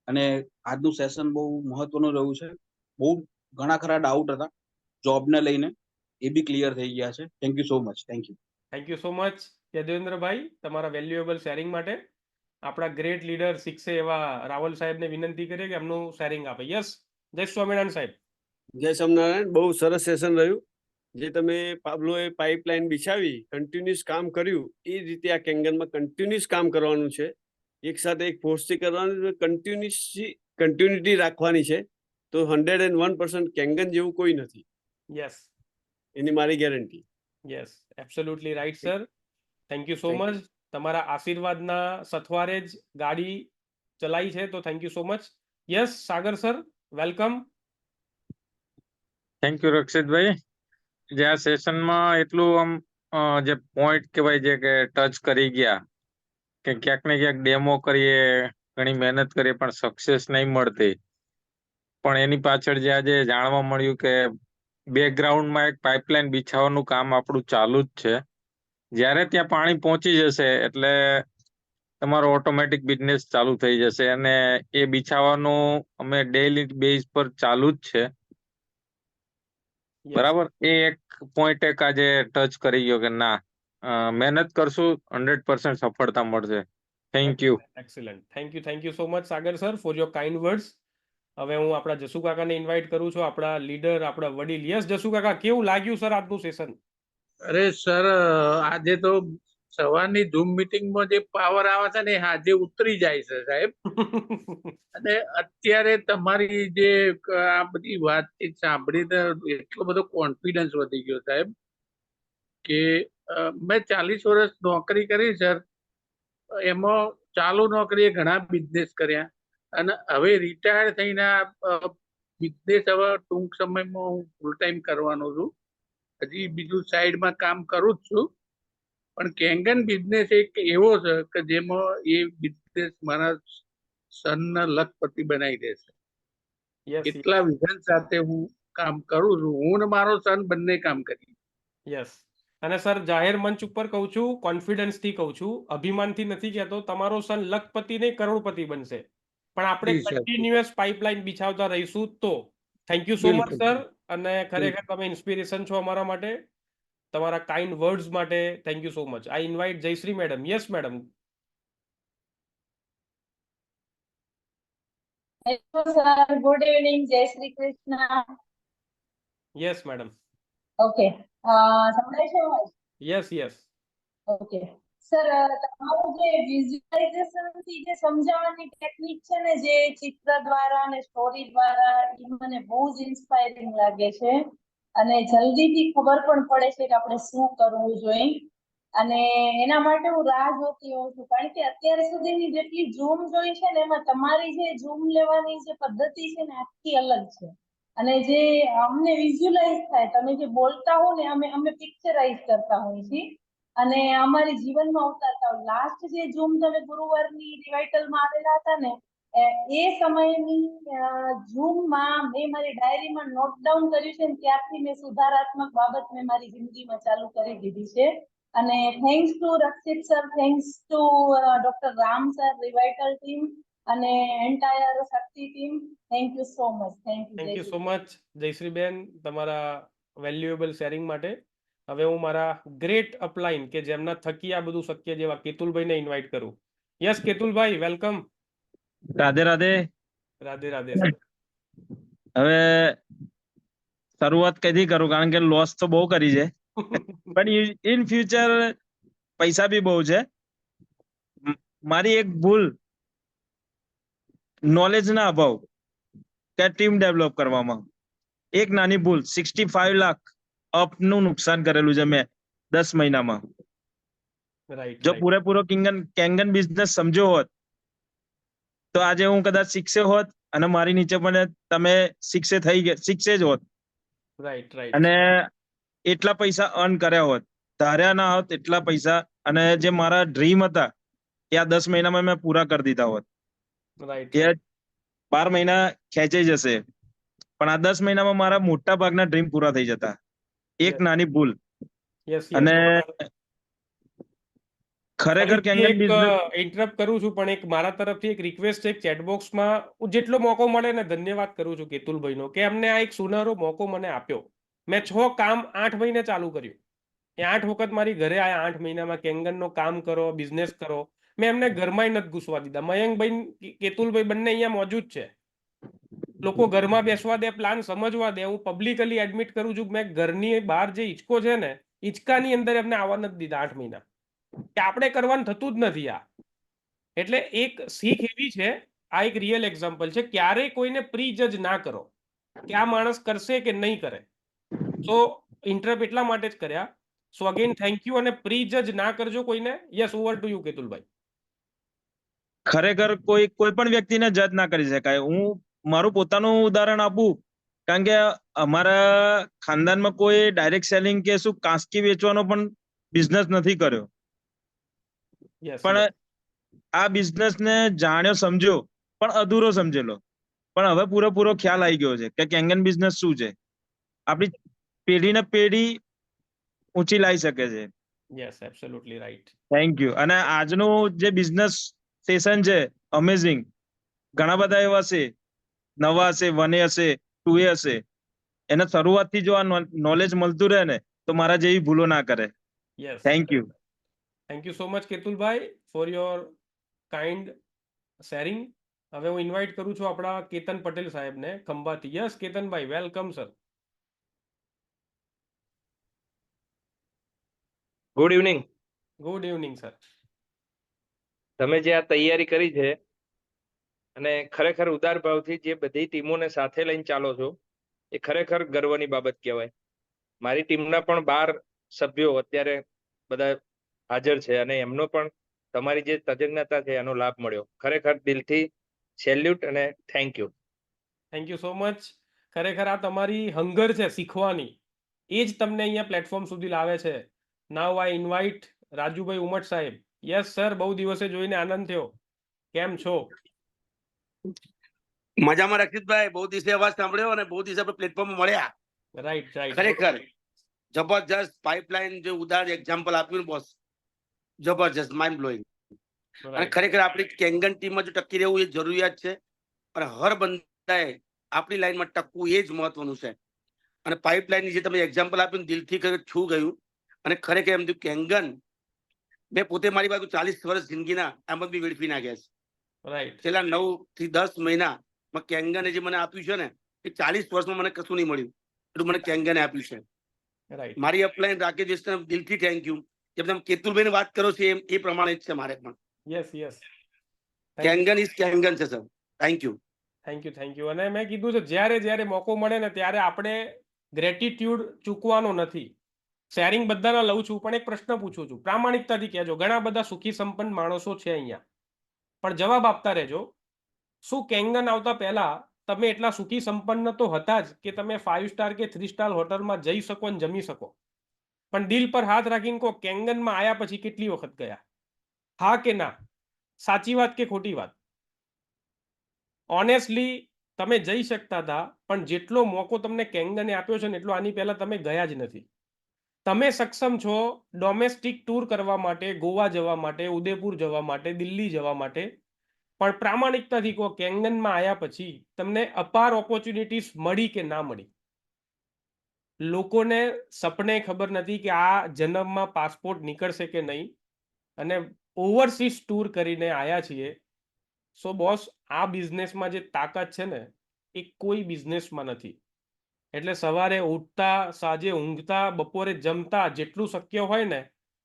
અને આજનું સેશન બહુ મહત્વનું રહ્યું છે. બહુ ઘણા ખરા ડાઉટ હતા જોબને લઈને, એ બી ક્લિયર થઈ ગયા છે. Thank you so much. Thank you. Thank you so much Yadvendrabhai, તમારા વેલ્યુએબલ શેરિંગ માટે. આપણા ગ્રેટ લીડર શિક્ષે એવા રાવલ સાહેબને વિનંતી કરીએ કે એમનું શેરિંગ આપે. યસ, જય સ્વામિનારાયણ સાહેબ. જય સ્વામિનારાયણ. બહુ સરસ સેશન રહ્યું. જે તમે પાબ્લોએ પાઇપલાઇન બિછાવી, કન્ટિન્યુઅસ કામ કર્યું, એ રીતે આ કેંગનમાં કન્ટિન્યુઅસ કામ કરવાનું છે. એક સાથે એક ફોર્સથી કરવાનું, કન્ટિન્યુટી રાખવાની છે. તો 101% કેંગન જેવું કોઈ નથી. યસ, એની મારી guarantee. Yes, absolutely right sir. Thank you so much. તમારા આશીર્વાદના સથવારે જ ગાડી ચલાવી છે, તો thank you so much. Yes, Sagar sir, welcome. Thank you Rakshitbhai. જે આ સેશનમાં એટલું આમ જે પોઈન્ટ કહેવાય છે કે ટચ કરી ગયા, કે ક્યાંક ને ક્યાંક ડેમો કરીએ, ઘણી મહેનત કરીએ પણ સક્સેસ નહીં મળતી, પણ એની પાછળ જે આજે જાણવા મળ્યું કે બેકગ્રાઉન્ડમાં એક પાઇપલાઇન બિછાવવાનું કામ આપણું ચાલુ જ છે. જ્યારે ત્યાં પાણી પહોંચી જશે એટલે તમારો ઓટોમેટિક બિઝનેસ ચાલુ થઈ જશે, અને એ બિછાવવાનું અમે ડેઈલી બેઝ પર ચાલુ જ છે. બરાબર. એ એક પોઈન્ટ એક આજે ટચ કરી ગયો કે ના, મહેનત કરશું 100% સફળતા મળશે. Thank you. Excellent. Thank you so much Sagar sir for your kind words. હવે હું આપણા જસુ કાકાને ઇન્વાઇટ કરું છું, આપણા લીડર, આપણા વડીલ. યસ જસુ કાકા, કેવું લાગ્યું સર આજનું સેશન? અરે સર, આજે તો સવારની ઝૂમ મીટિંગમાં જે પાવર આવે છે ને, આજે ઉતરી જાય છે સાહેબ. અને અત્યારે તમારી જે આ બધી વાતચીત સાંભળીને એટલો બધો કોન્ફિડન્સ વધી ગયો સાહેબ, કે મેં 40 વર્ષ નોકરી કરી સર. એમાં ચાલુ નોકરીએ ઘણા બિઝનેસ કર્યા, અને હવે રિટાયર થઈને બિઝનેસ હવે ટૂંક સમયમાં હું ફૂલ ટાઈમ કરવાનો છું. હજી બીજું સાઈડમાં કામ કરું જ છું, પણ કેંગન બિઝનેસ એક એવો છે કે જેમાં એ બિઝનેસ મારા સનના લખપતિ બનાવી દેશે. યસ એટલા વિઝન સાથે હું કામ કરું છું. હું ને મારો સન બંને કામ કરીએ. યસ. અને સર જાહેર મંચ ઉપર કહું છું, કોન્ફિડન્સ થી કહું છું, અભિમાનથી નથી કહેતો. તમારો સન લખપતિ નહીં કરોડપતિ બનશે, પણ આપણે જી સર, કન્ટિન્યુઅસ પાઇપલાઇન બિછાવતા રહીશું તો. થેન્ક યુ સો મચ બિલકુલ. સર. અને ખરેખર તમે ઇન્સ્પિરેશન છો અમારા માટે. તમારા કાઇન્ડ વર્ડ્સ માટે thank you so much. I invite Jayshree madam. Yes madam. Hello sir, good evening, જય Shri Krishna. Yes madam. Okay, સંભળાય છે અવાજ? Yes yes. ઓકે સર, તમારું જે વિઝ્યુઅલાઇઝેશન થી જે સમજાવવાની ટેકનિક છે ને, જે ચિત્ર દ્વારા અને સ્ટોરી દ્વારા, એ મને બહુ જ ઇન્સ્પાયરિંગ લાગે છે. અને જલ્દીથી ખબર પણ પડે છે કે આપણે શું કરવું જોઈએ. અને એના માટે હું રાહ જોતી હોઉં છું, કારણ કે અત્યાર સુધીની જેટલી ઝૂમ જોઈ છે ને, એમાં તમારી જે ઝૂમ લેવાની જે પદ્ધતિ છે ને, આખી અલગ છે. અને જે અમને વિઝ્યુઅલાઇઝ થાય, તમે જે બોલતા હો ને, અમે પિક્ચરાઇઝ કરતા હોઈએ છીએ અને અમારી જીવનમાં ઉતારતા હોય. લાસ્ટ જે ઝૂમ તમે ગુરુવારની રિવાઇટલમાં આવેલા હતા ને, એ સમયની ઝૂમમાં મેં મારી ડાયરીમાં નોટ ડાઉન કર્યું છે ને, ત્યારથી મેં સુધારાત્મક બાબત મેં મારી જિંદગીમાં ચાલુ કરી દીધી છે. અને thanks to Rakshit sir, thanks to doctor Ram sir, revital team અને entire Shakti team. Thank you so much. Thank you so much Jayshreeben, તમારા વેલ્યુએબલ શેરિંગ માટે. હવે હું મારા ગ્રેટ અપલાઇન કે જેમના થકી આ બધું શક્ય જેવા કેતુલભાઈને ઇન્વાઇટ કરું. Yes Ketulbhai, welcome. Radhe Radhe. Radhe Radhe sir. હવે શરૂઆત કઈથી કરું, કારણ કે લોસ તો બહુ કરી છે, પણ ઇન ફ્યુચર પૈસા બી બહુ છે. મારી એક ભૂલ નોલેજ ના અભાવ કે ટીમ ડેવલપ કરવામાં, એક નાની ભૂલ 65 લાખ અપનું નુકસાન કરેલું છે મેં 10 મહિનામાં. રાઈટ જો રાઈટ. પૂરેપૂરો કેંગન બિઝનેસ સમજ્યો હોત તો આજે હું કદાચ શિક્ષે હોત અને મારી નીચે પણ તમે શિક્ષે જ હોત રાઈટ રાઈટ. અને એટલા પૈસા અર્ન કર્યા હોત, ધાર્યા ના હોત એટલા પૈસા. અને જે મારા ડ્રીમ હતા એ આ 10 મહિનામાં મેં પૂરા કરી દીધા હોત. રાઈટ એ રાઈટ. 12 મહિના ખેંચાઈ જશે, પણ આ 10 મહિનામાં મારા મોટા ભાગના ડ્રીમ પૂરા થઈ જતા. એક નાની ભૂલ. Yes yes. અને ખરેખર કેંગન બિઝનેસ ઇન્ટરપ્ટ કરું છું, પણ એક મારા તરફથી એક રિક્વેસ્ટ છે. ચેટબોક્સમાં હું જેટલો મોકો મળે ને ધન્યવાદ કરું છું કેતુલભાઈનો, કે અમને આ એક સુનહરો મોકો મને આપ્યો. મેં 6 કામ 8 મહિને ચાલુ કર્યું. એ 8 વખત મારી ઘરે આયા. 8 મહિનામાં કેંગનનો કામ કરો, બિઝનેસ કરો. મેં એમને ઘરમાં નથી ઘૂસવા દીધા. મયંકભાઈ, કેતુલભાઈ બંને અહીંયા મોજૂદ છે. લોકો ઘરમાં બેસવા દે, પ્લાન સમજવા દે. હું પબ્લિકલી એડમિટ કરું છું, મેં ઘરની બહાર જે હિંચકો છે ને, હિંચકાની અંદર એમને આવવા નથી દીધા 8 મહિના. કે આપણે કરવાનું થતું જ નથી આ. એટલે એક શીખ એવી છે, આ એક રિયલ એક્ઝામ્પલ છે. ક્યારેય કોઈને પ્રી જજ ના કરો કે આ માણસ કરશે કે નહીં કરે. સો ઇન્ટરપ્ટ એટલા માટે જ કર્યા. So again thank you. અને પ્રી જજ ના કરજો કોઈને. Yes, over to you Ketulbhai. ખરેખર કોઈ પણ વ્યક્તિને જજ ના કરી શકાય. હું મારું પોતાનું ઉદાહરણ આપું, કારણ કે અમારા ખાનદાનમાં કોઈ ડાયરેક્ટ સેલિંગ કે શું કાંસકી વેચવાનો પણ બિઝનેસ નથી કર્યો. યસ પણ આ બિઝનેસ ને જાણ્યો, સમજ્યો, પણ અધૂરો સમજેલો. પણ હવે પૂરેપૂરો ખ્યાલ આવી ગયો છે કે કેંગન બિઝનેસ શું છે, આપણી પેઢી ને પેઢી ઊંચી લાવી શકે છે. Yes, absolutely right. Thank you. અને આજનું જે બિઝનેસ સેશન છે, અમેઝિંગ. ઘણા બધા એવા હશે, નવા હશે, 1A હશે, 2A હશે. એને શરૂઆતથી જો આ નોલેજ મળતું રહે ને, તો મારા જેવી ભૂલો ના કરે. Yes. Thank you. Thank you so much Ketulbhai for your kind sharing. હવે હું ઇન્વાઇટ કરું છું આપણા કેતન પટેલ સાહેબને Khambhati. Yes Ketanbhai, welcome sir. Good evening. Good evening sir. તમે જે આ તૈયારી કરી છે અને ખરેખર ઉદાર ભાવથી જે બધી ટીમોને સાથે લઈને ચાલો છો, એ ખરેખર ગર્વની બાબત કહેવાય. મારી ટીમના પણ 12 સભ્યો અત્યારે બધા હાજર છે અને એમનો પણ તમારી જે તજજ્ઞતા છે એનો લાભ મળ્યો. ખરેખર દિલથી સેલ્યુટ અને thank you. Thank you so much. ખરેખર આ તમારી હંગર છે શીખવાની, એ જ તમને અહીંયા પ્લેટફોર્મ સુધી લાવે છે. નાવ આઈ ઇન્વાઇટ રાજુભાઈ ઉમટ સાહેબ. યસ સર, બહુ દિવસે જોઈને આનંદ થયો. કેમ છો? મજામાં રક્ષિતભાઈ, બહુ દિવસે અવાજ સાંભળ્યો અને બહુ દિવસે આપણે પ્લેટફોર્મ મળ્યા. Right right. ખરેખર જબરજસ્ત પાઇપલાઇન જે ઉદાહરણ એક્ઝામ્પલ આપ્યું બોસ, જબરજસ્ત, માઇન્ડ બ્લોઈંગ. અને ખરેખર આપણી કેંગન ટીમમાં જો ટકી રહેવું એ જરૂરિયાત છે અને હર બંદાએ આપણી લાઈનમાં ટકવું એ જ મહત્વનું છે. અને પાઇપલાઇનની જે તમે એક્ઝામ્પલ આપ્યું દિલથી છું ગયું. અને ખરેખર એમ કેંગન મેં પોતે મારી બાજુ 40 વર્ષ જિંદગીના આમ બી વેડફી નાખ્યા છે. રાઈટ. છેલ્લા 9 થી 10 મહિનામાં કેંગને જે મને આપ્યું છે ને એ 40 વર્ષમાં મને કશું નહીં મળ્યું એટલું મને કેંગને આપ્યું છે. રાઈટ. મારી અપલાઈન રાકેશ દિલથી થેન્ક યુ. જેમ તમે કેતુલભાઈ વાત કરો છો એ પ્રમાણે જ છે મારે પણ. Yes yes. કેંગન ઇઝ કેંગન છે sir. Thank you. Thank you thank you. અને મેં કીધું છે જ્યારે મોકો મળે ને ત્યારે આપણે ગ્રેટિટ્યુડ ચૂકવાનો નથી. શેરિંગ બધાના લઉં છું, પણ એક પ્રશ્ન પૂછું છું, પ્રામાણિકતાથી કહેજો. ઘણા બધા સુખી સંપન્ન માણસો છે અહીંયા, પણ જવાબ આપતા રહેજો. શું કેંગન આવતા પહેલા તમે એટલા સુખી સંપન્ન તો હતા જ કે તમે 5 સ્ટાર કે 3 સ્ટાર હોટલમાં જઈ શકો અને જમી શકો? પણ દિલ પર હાથ રાખીને કહો, કેંગનમાં આયા પછી કેટલી વખત ગયા? હા કે ના? સાચી વાત કે ખોટી વાત? ઓનેસ્ટલી તમે જઈ શકતા હતા, પણ જેટલો મોકો તમને કેંગને આપ્યો છે ને એટલો આની પહેલા તમે ગયા જ નથી. તમે સક્ષમ છો ડોમેસ્ટિક ટૂર કરવા માટે, ગોવા જવા માટે, ઉદયપુર જવા માટે, દિલ્હી જવા માટે, પણ પ્રામાણિકતાથી કહો, કેંગનમાં આવ્યા પછી તમને અપાર ઓપોર્ચ્યુનિટીઝ મળી કે ના મળી? લોકોને સપને ખબર નથી કે આ જન્મમાં પાસપોર્ટ નીકળશે કે નહીં, અને ઓવરસીઝ ટૂર કરીને આવ્યા છીએ. સો બોસ, આ બિઝનેસમાં જે તાકાત છે ને એ કોઈ બિઝનેસમાં નથી. એટલે સવારે ઉઠતા, સાંજે ઊંઘતા, બપોરે જમતા, જેટલું શક્ય હોય ને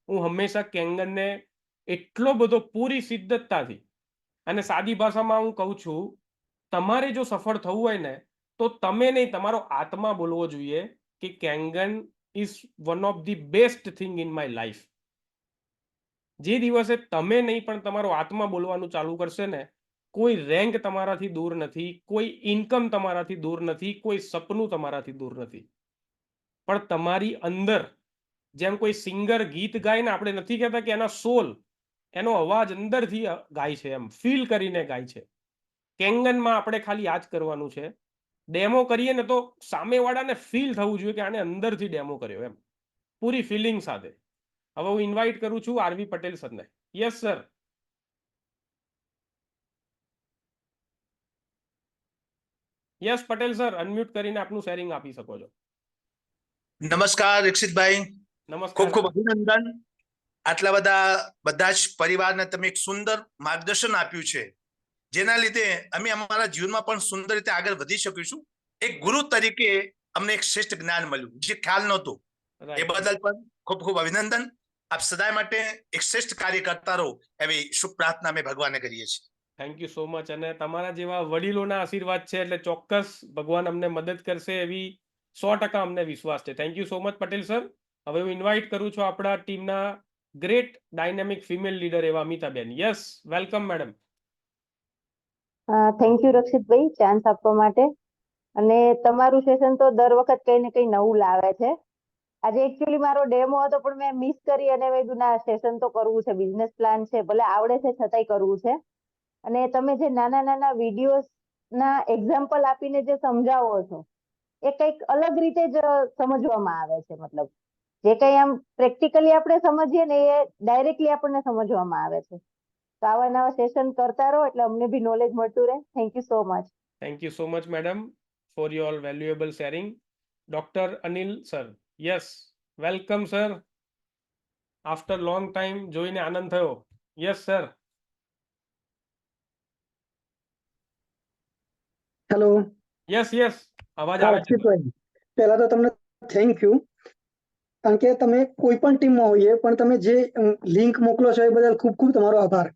હું હંમેશા કેંગનને એટલો બધો પૂરી શિદ્દતતાથી, અને સાદી ભાષામાં હું કહું છું, તમારે જો સફળ થવું હોય ને તો તમે નહીં, તમારો આત્મા બોલવો જોઈએ કે Kangen is one of the best thing in my life. જે દિવસે તમે નહીં પણ તમારો આત્મા બોલવાનું ચાલુ કરશે ને, કોઈ રેન્ક તમારાથી દૂર નથી, કોઈ ઇન્કમ તમારાથી દૂર નથી, કોઈ સપનું તમારાથી દૂર નથી, પણ તમારી અંદર જેમ કોઈ સિંગર ગીત ગાય ને, આપણે નથી કહેતા કે એના સોલ, એનો અવાજ અંદરથી ગાય છે, એમ ફીલ કરીને ગાય છે. કેંગનમાં આપણે ખાલી આ જ કરવાનું છે. ડેમો કરીએ ને તો સામેવાળાને ફીલ થવું જોઈએ કે આને અંદરથી ડેમો કર્યો, એમ પૂરી ફિલિંગ સાથે. હવે હું ઇન્વાઇટ કરું છું આરવી પટેલ સરને. Yes sir. Yes Patel sir, unmute કરીને આપનું શેરિંગ આપી શકો છો. નમસ્કાર દીક્ષિતભાઈ, નમસ્કાર. ખૂબ ખૂબ અભિનંદન. આટલા બધા જ પરિવારને તમે એક સુંદર માર્ગદર્શન આપ્યું છે, જેના લીધે અમે અમારા જીવનમાં પણ સુંદર રીતે આગળ વધી શકીશું. એક ગુરુ તરીકે અમને એક શ્રેષ્ઠ જ્ઞાન મળ્યું, જે ખ્યાલ નહોતું. એ બદલ પણ ખૂબ ખૂબ અભિનંદન. આપ સદાય માટે એક શ્રેષ્ઠ કાર્ય કરતા રહો એવી શુભ પ્રાર્થના અમે ભગવાનને કરીએ છીએ. Thank you so much. અને તમારા જેવા વડીલોના આશીર્વાદ છે એટલે ચોક્કસ ભગવાન અમને મદદ કરશે એવી 100% અમને વિશ્વાસ છે. Thank you so much Patel sir. હવે હું ઇન્વાઇટ કરું છું આપણા ટીમના ગ્રેટ ડાયનેમિક ફિમેલ લીડર એવા Amitaben. Yes, welcome madam. Thank you Rakshitbhai, chance આપવા માટે. અને તમારું સેશન તો દર વખત કઈ ને કઈ નવું લાવે છે. આજે એકચ્યુઅલી મારો ડેમો હતો પણ મેં મિસ કરી અને મેં કીધું ના, સેશન તો કરવું છે, બિઝનેસ પ્લાન છે, ભલે આવડે છે છતાંય કરવું છે. અને તમે જે નાના નાના વિડીયોઝ ના એક્ઝામ્પલ આપીને જે સમજાવો છો એ કંઈક અલગ રીતે જ સમજવામાં આવે છે. મતલબ જે કંઈ આમ પ્રેક્ટિકલી આપણે સમજીએ ને એ ડાયરેક્ટલી આપણને સમજવામાં આવે છે. તો આવા નવા સેશન કરતા રહો એટલે અમને બી નોલેજ મળતું રહે. Thank you so much. Thank you so much madam four your valuable sharing. Doctor Anil sir. Yes, welcome sir. After long time જોઈને આનંદ થયો. Yes sir. Hello. Yes yes, અવાજ આવે છે. પહેલા તો તમને થેન્ક યુ, કારણ કે તમે કોઈ પણ ટીમમાં હોઈએ પણ તમે જે લિંક મોકલો છો એ બદલ ખૂબ ખૂબ તમારો આભાર.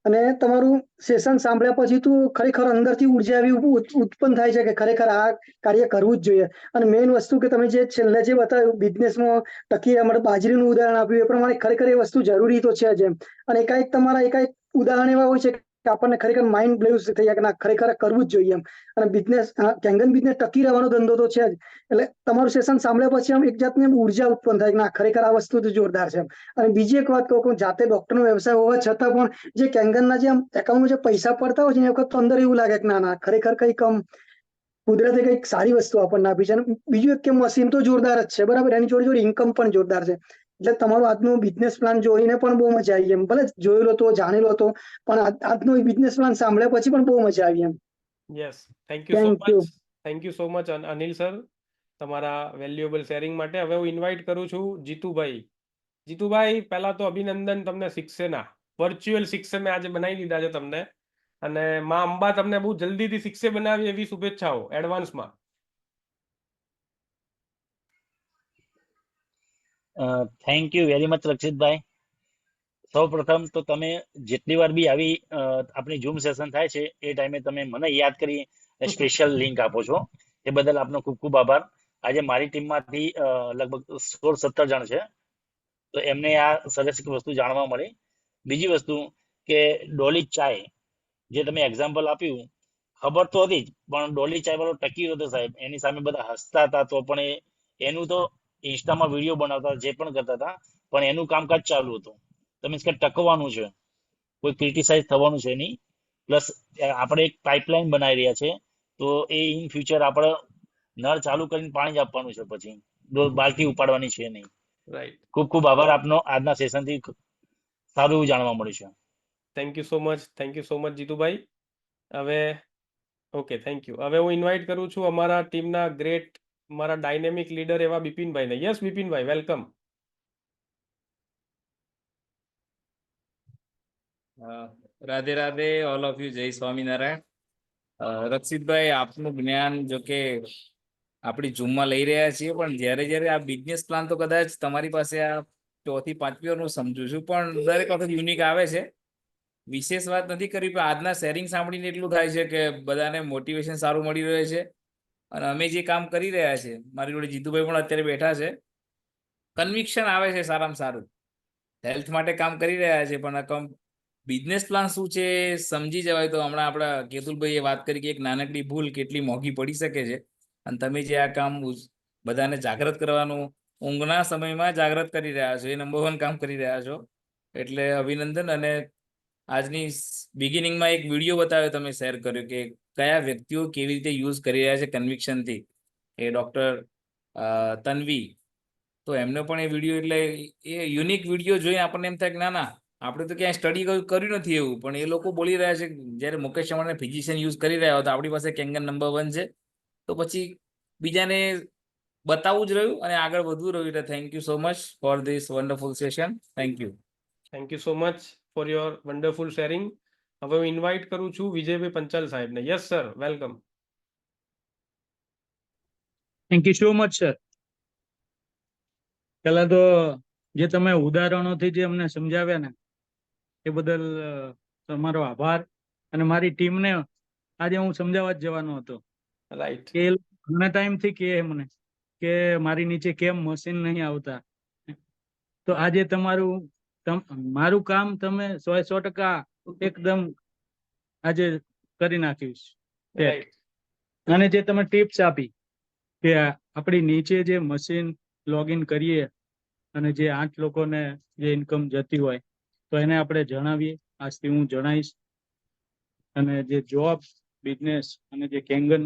અને તમારું સેશન સાંભળ્યા પછી તો ખરેખર અંદરથી ઉર્જા એવી ઉત્પન્ન થાય છે કે ખરેખર આ કાર્ય કરવું જ જોઈએ. અને મેઇન વસ્તુ કે તમે જે છેલ્લે જે બતાવ્યું બિઝનેસમાં ટકી રહેવા બાજરીનું ઉદાહરણ આપ્યું એ પ્રમાણે ખરેખર એ વસ્તુ જરૂરી તો છે જ એમ. અને એકાએક તમારા એકાએક ઉદાહરણ એવા હોય છે કે આપણને ખરેખર માઇન્ડ બ્લોઝ થઈ જાય કે ના ખરેખર કરવું જ જોઈએ એમ. અને બિઝનેસ કેંગન બિઝનેસ ટકી રહેવાનો ધંધો તો છે જ. એટલે તમારું સેશન સાંભળ્યા પછી આમ એક જાતની ઉર્જા ઉત્પન્ન થાય કે ના ખરેખર આ વસ્તુ તો જોરદાર છે એમ. અને બીજી એક વાત કહું કે જાતે ડોક્ટરનો વ્યવસાય હોવા છતાં પણ જે કેંગનના જે આમ એકાઉન્ટમાં જે પૈસા પડતા હોય છે ને એ વખત તો અંદર એવું લાગે કે ના ખરેખર કંઈક કુદરતે કંઈક સારી વસ્તુ આપણને આપી છે. અને બીજું એક કે મશીન તો જોરદાર જ છે બરાબર, એની જોડે જોડે ઇન્કમ પણ જોરદાર છે. એટલે તમારો આજનો બિઝનેસ પ્લાન જોઈને પણ બહુ મજા આવી એમ. ભલે જોયેલો હતો જાણેલો હતો પણ આજનો બિઝનેસ પ્લાન સાંભળ્યા પછી પણ બહુ મજા આવી એમ. Yes, thank you so thank you. Much. Thank you so much Anil sir, તમારા વેલ્યુએબલ શેરિંગ માટે. હવે હું ઇન્વાઇટ કરું છું જીતુભાઈ. જીતુભાઈ, પહેલા તો અભિનંદન તમને શિક્ષેના વર્ચ્યુઅલ શિક્ષે મેં આજે બનાવી દીધા છે તમને, અને માં અંબા તમને બહુ જલ્દીથી શિક્ષે બનાવી એવી શુભેચ્છાઓ એડવાન્સમાં. Thank you very much Rakshitbhai. સૌ પ્રથમ તો તમે જેટલી વાર બી આવી આપણી ઝૂમ સેશન થાય છે એ ટાઈમે તમે મને યાદ કરી સ્પેશિયલ લિંક આપો છો, એ બદલ આપનો ખૂબ ખૂબ આભાર. આજે મારી ટીમમાંથી લગભગ 16-17 જણ છે, તો એમને આ સરસ વસ્તુ જાણવા મળી. બીજી વસ્તુ કે ડોલી ચાય જે તમે એક્ઝામ્પલ આપ્યું, ખબર તો હતી જ, પણ ડોલી ચાય વાળો ટકી હતો સાહેબ, એની સામે બધા હસતા હતા તો પણ એનું તો ઇન્સ્ટામાં વિડીયો બનાવતા જે પણ કરતા હતા, પણ એનું કામકાજ ચાલુ હતું. તો મીન્સ કે ટકવાનું છે, કોઈ ક્રિટિસાઇઝ થવાનું છે નહીં. પ્લસ આપણે એક પાઇપલાઇન બનાવી રહ્યા છે, તો એ ઇન ફ્યુચર આપણે નળ ચાલુ કરીને પાણી જ આપવાનું છે, પછી બાલટી ઉપાડવાની છે નહીં. રાઈટ. ખૂબ ખૂબ આભાર આપનો. આજના સેશનથી સારું એવું જાણવા મળ્યું છે. Thank you so much. Thank you so much Jitubhai. હવે ઓકે, થેન્ક યુ. હવે હું ઇન્વાઇટ કરું છું અમારા ટીમના ગ્રેટ, મારા ડાયનેમિક લીડર એવા બિપિનભાઈને. Yes Bipinbhai, welcome. Radhe Radhe all of you. જય સ્વામિનારાયણ. રક્ષિતભાઈ, આપનું જ્ઞાન જો કે આપણી ઝૂમમાં લઈ રહ્યા છીએ, પણ જ્યારે આ બિઝનેસ પ્લાન તો કદાચ તમારી પાસે આ 4થી 5મી વાર હું સમજુ છું, પણ દરેક વખત યુનિક આવે છે. વિશેષ વાત નથી કરી, પણ આજના શેરિંગ સાંભળીને એટલું થાય છે કે બધાને મોટિવેશન સારું મળી રહે છે. અને અમે જે કામ કરી રહ્યા છે, મારી જોડે જીતુભાઈ પણ અત્યારે બેઠા છે, કન્વિક્શન આવે છે સારામાં સારું. હેલ્થ માટે કામ કરી રહ્યા છે, પણ બિઝનેસ પ્લાન શું છે સમજી જવાય તો હમણાં આપણા કેતુલભાઈએ વાત કરી કે એક નાનકડી ભૂલ કેટલી મોંઘી પડી શકે છે. અને તમે જે આ કામ બધાને જાગૃત કરવાનું, ઊંઘના સમયમાં જાગૃત કરી રહ્યા છો, એ નંબર 1 કામ કરી રહ્યા છો, એટલે અભિનંદન. અને આજની બિગિનિંગમાં એક વિડીયો બતાવ્યો, તમે શેર કર્યો કે કયા વ્યક્તિઓ કેવી રીતે યુઝ કરી રહ્યા છે કન્વિક્શનથી, એ ડૉક્ટર તન્વી. તો એમનો પણ એ વિડીયો, એટલે એ યુનિક વિડીયો જોઈને આપણને એમ થાય કે ના આપણે તો ક્યાંય સ્ટડી કર્યું નથી એવું, પણ એ લોકો બોલી રહ્યા છે જ્યારે મુકેશ અંબાણી ફિઝિશિયન યુઝ કરી રહ્યા હતા, આપણી પાસે કેંગન નંબર 1 છે, તો પછી બીજાને બતાવવું જ રહ્યું અને આગળ વધવું રહ્યું. એટલે thank you so much for this wonderful session. Thank you. Thank you so much for your wonderful sharing. હવે હું ઇન્વાઇટ કરું છું વિજયભાઈ પંચાલ સાહેબને. Yes sir, welcome. Thank you so much sir. પહેલા તો જે તમે ઉદાહરણોથી જે અમને સમજાવ્યા ને એ બદલ તમારો આભાર. અને મારી ટીમને આજે હું સમજાવવા જ જવાનો હતો. રાઈટ. કે ઘણા ટાઈમથી કહે મને કે મારી નીચે કેમ મશીન નહીં આવતા, તો આજે મારું કામ તમે 100% એકદમ આજે કરી નાખ્યું છે. રાઈટ. અને જે તમે ટિપ્સ આપી કે આપણી નીચે જે મશીન લોગિન કરીએ અને જે 8 લોકોને જે ઇન્કમ જતી હોય તો એને આપણે જણાવીએ. આજથી હું જણાવીશ. અને જે જોબ, બિઝનેસ અને જે કેંગન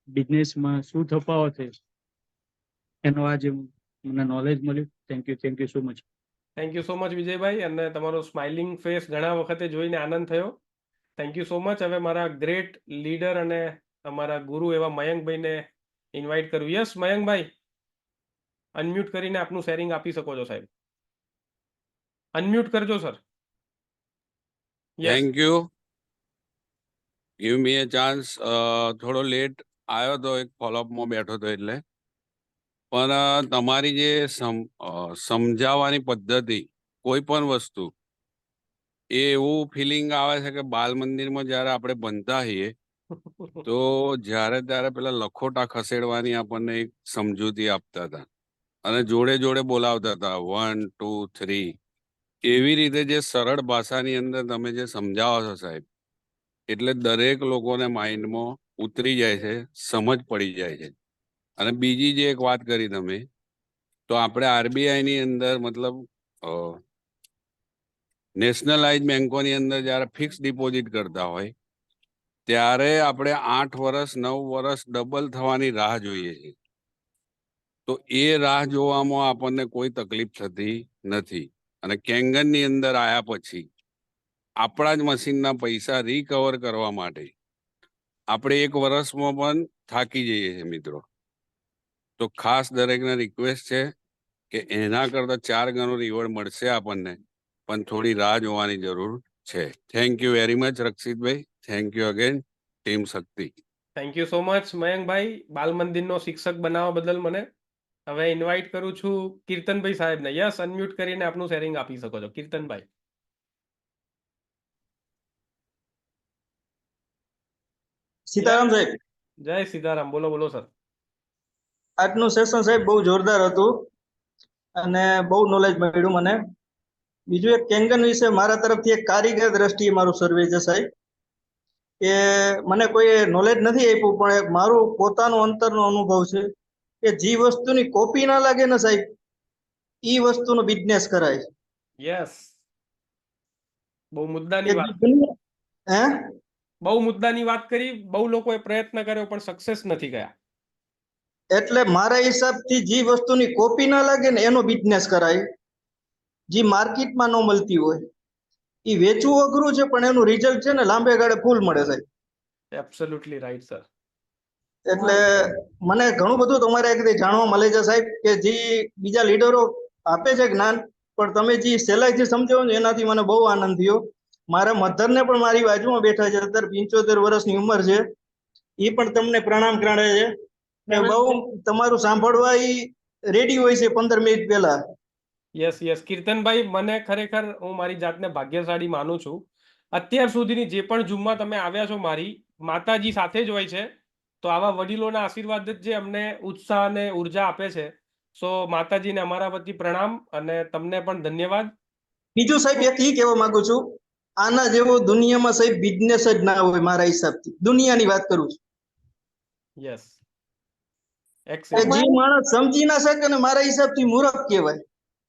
બિઝનેસમાં શું તફાવત છે એનો આજે મને નોલેજ મળ્યું. Thank you so much. Thank you so much Vijaybhai, અને તમારો સ્માઇલિંગ ફેસ ઘણા વખતે જોઈને આનંદ થયો. Thank you so much. હવે મારા ગ્રેટ લીડર અને અમારા ગુરુ એવા મયંકભાઈને ઇન્વાઇટ કરું. યસ મયંકભાઈ, અનમ્યુટ કરીને આપનું શેરિંગ આપી શકો છો સાહેબ. અનમ્યુટ કરજો sir. Thank you. Give me a chance. થોડો લેટ આવ્યો તો, એક ફોલોઅપમાં બેઠો તો એટલે. પણ તમારી જે સમજાવવાની પદ્ધતિ, કોઈ પણ વસ્તુ, એ એવું ફિલિંગ આવે છે કે બાલ મંદિરમાં જ્યારે આપણે ભણતા હોઈએ તો જ્યારે ત્યારે પેલા લખોટા ખસેડવાની આપણને એક સમજૂતી આપતા હતા અને જોડે જોડે બોલાવતા હતા 1 2 3. એવી રીતે જે સરળ ભાષાની અંદર તમે જે સમજાવો છો સાહેબ, એટલે દરેક લોકોને માઇન્ડમાં ઉતરી જાય છે, સમજ પડી જાય છે. અને બીજી જે એક વાત કરી તમે, તો આપણે આરબીઆઈ ની અંદર મતલબ નેશનલાઇઝ બેંકોની અંદર જ્યારે ફિક્સ ડિપોઝિટ કરતા હોય ત્યારે આપણે 8 વર્ષ 9 વર્ષ ડબલ થવાની રાહ જોઈએ છીએ. તો એ રાહ જોવામાં આપણને કોઈ તકલીફ થતી નથી. અને કેંગનની અંદર આયા પછી આપણા જ મશીનના પૈસા રિકવર કરવા માટે આપણે 1 વર્ષમાં પણ થાકી જઈએ છીએ મિત્રો. તો ખાસ દરેકને રિક્વેસ્ટ છે કે એના કરતા 4 ગણો રિવોર્ડ મળશે આપણને, પણ થોડી રાહ જોવાની જરૂર છે. Thank you very much Rakshitbhai. Thank you again team Shakti. Thank you so much Mayankbhai, બાલ મંદિરનો શિક્ષક બનાવવા બદલ મને. હવે ઇન્વાઇટ કરું છું કીર્તનભાઈ સાહેબને. યસ, અનમ્યુટ કરીને આપનું શેરિંગ આપી શકો છો કીર્તનભાઈ. સીતારામ સાહેબ. જય સીતારામ. બોલો બોલો સર. આજનું સેશન સાહેબ બહુ જોરદાર હતું અને બહુ નોલેજ મળ્યું મને. બીજું એક કેંગન વિશે મારા તરફથી એક કારીગર દ્રષ્ટિએ મારું સર્વે છે સાહેબ, કે મને કોઈ નોલેજ નથી આપ્યું, પણ એક મારું પોતાનો અંતરનો અનુભવ છે કે જે વસ્તુની કોપી ના લાગે ને સાહેબ, ઈ વસ્તુનો બિઝનેસ કરાય. યસ, બહુ મુદ્દાની કે વાત. હે, બહુ મુદ્દાની વાત કરી. બહુ લોકોએ પ્રયત્ન કર્યો પણ સક્સેસ નથી ગયા. એટલે મારા હિસાબથી જે વસ્તુની કોપી ના લાગે ને એનો બિઝનેસ કરાય, જે માર્કેટમાં ન મળતી હોય. એ વેચવું અઘરું છે પણ એનું રિઝલ્ટ છે ને લાંબે ગાળે ફૂલ મળે સાહેબ. Absolutely right sir. એટલે મને ઘણું બધું તમારે આગળ જાણવા મળે છે સાહેબ, કે જે બીજા લીડરો આપે છે જ્ઞાન, પણ તમે જે સહેલાઈથી સમજાવો ને એનાથી મને બહુ આનંદ થયો. મારા મધરને પણ મારી બાજુમાં બેઠા છે, અત્યારે 75 વર્ષની ઉંમર છે, એ પણ તમને પ્રણામ કરે છે. ને બહુ તમારું સાંભળવા ઈ રેડી હોય છે 15 મિનિટ પહેલા. યસ યસ કીર્તનભાઈ, મને ખરેખર હું મારી જાતને ભાગ્યશાળી માનું છું. અત્યાર સુધીની જે પણ ઝૂમમાં તમે આવ્યા છો, મારી માતાજી સાથે જ હોય છે. તો આવા વડીલોના આશીર્વાદ જ જે અમને ઉત્સાહ અને ઉર્જા આપે છે. સો માતાજીને અમારા વતી પ્રણામ અને તમને પણ ધન્યવાદ. બીજું સાહેબ એક ઈ કહેવા માંગુ છું, આના જેવો દુનિયામાં સાહેબ બિઝનેસ જ ના હોય મારા હિસાબથી. દુનિયાની વાત કરું છું. યસ, જે માણસ સમજી ના શકે ને મારા હિસાબથી મૂર્ખ કહેવાય.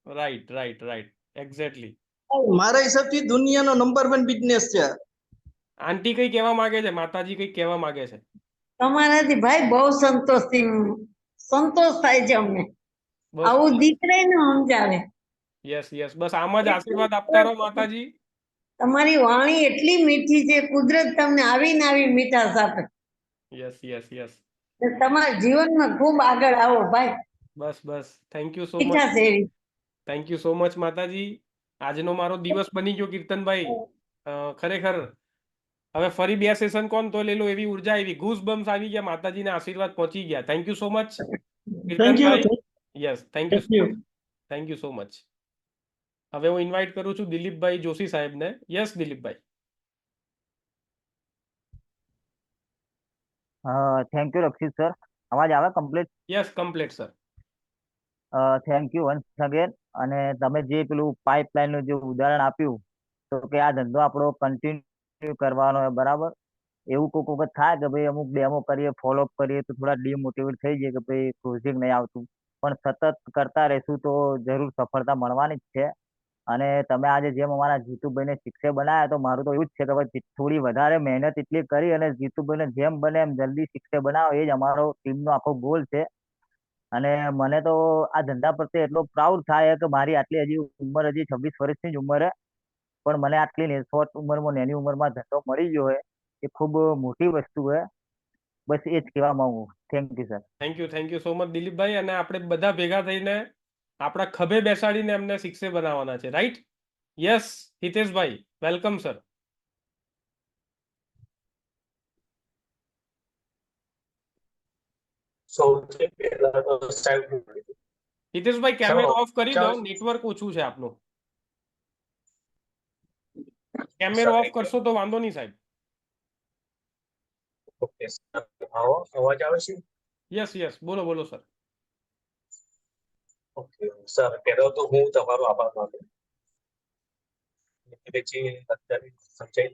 Right right right, exactly. મારા હિસાબથી દુનિયાનો નંબર 1 બિઝનેસ છે. આંટી કઈ કહેવા માંગે છે? માતાજી કઈ કહેવા માંગે છે? તમારાથી ભાઈ બહુ સંતોષ થાય છે અમને. આવું દીકરાને સમજાવે. યસ યસ, બસ આમ જ આશીર્વાદ આપતા રહો માતાજી. તમારી વાણી એટલી મીઠી છે, કુદરત તમને આવીને આવી મીઠાશ આપે. Yes yes yes. તમારા જીવનમાં ખૂબ આગળ આવો ભાઈ. બસ બસ, થેન્ક યુ સો મચ. મીઠાશ એવી. થેન્ક યુ સો મચ માતાજી. આજનો મારો દિવસ બની ગયો કીર્તનભાઈ. ખરેખર હવે ફરી 2 સેશન કોણ તો લઈ લો એવી ઉર્જા આવી, ઘૂસ બમ્સ આવી ગયા, માતાજીના આશીર્વાદ પહોંચી ગયા. Thank you so much Kirtanbhai. Yes, thank you so much. Thank you so much. હવે હું ઇન્વાઇટ કરું છું દિલીપભાઈ જોશી સાહેબને. Yes Dilipbhai. Thank you Rakshit sir. અવાજ આવે complete? Yes, complete sir. Thank you once again. અને તમે જે પેલું પાઇપલાઇન નું જે ઉદાહરણ આપ્યું, તો કે આ ધંધો આપણો કન્ટિન્યુ કરવાનો હોય, બરાબર. એવું કોઈક વખત થાય કે ભાઈ અમુક ડેમો કરીએ, ફોલોઅપ કરીએ તો થોડા ડિમોટિવેટ થઈ જાય કે ભાઈ ક્લોઝિંગ નહીં આવતું, પણ સતત કરતા રહેશું તો જરૂર સફળતા મળવાની જ છે. અને તમે આજે જેમ અમારા જીતુભાઈને શિક્ષક બનાવ્યા, તો મારું તો એવું જ છે કે ભાઈ થોડી વધારે મહેનત એટલી કરી અને જીતુભાઈને જેમ બને એમ જલ્દી શિક્ષક બનાવો, એ જ અમારો ટીમનો આખો ગોલ છે. અને મને તો આ ધંધા પ્રત્યે એટલો પ્રાઉડ થાય કે મારી આટલી હજી ઉંમર, હજી 26 વર્ષની જ ઉંમર છે, પણ મને આટલી શોર્ટ ઉંમરમાં, નાની ઉંમરમાં ધંધો મળી ગયો હોય, એ ખૂબ મોટી વસ્તુ છે. બસ એ જ કહેવા માંગુ. Thank you sir. Thank you so much Dilipbhai. અને આપણે બધા ભેગા થઈને આપણા ખભે બેસાડીને એમને શિક્ષક બનાવવાના છે, right? Yes Hiteshbhai, welcome sir. Hiteshbhai કેમેરો ઓફ કરી દો, નેટવર્ક ઓછું છે આપનું. કેમેરો ઓફ કરશો તો વાંધો નહીં સાહેબ. અવાજ આવે છે? યસ યસ, બોલો બોલો સર. ઓકે સર, પહેલો તો હું તમારો આભાર માનું. જે અત્યારે સમજાઈ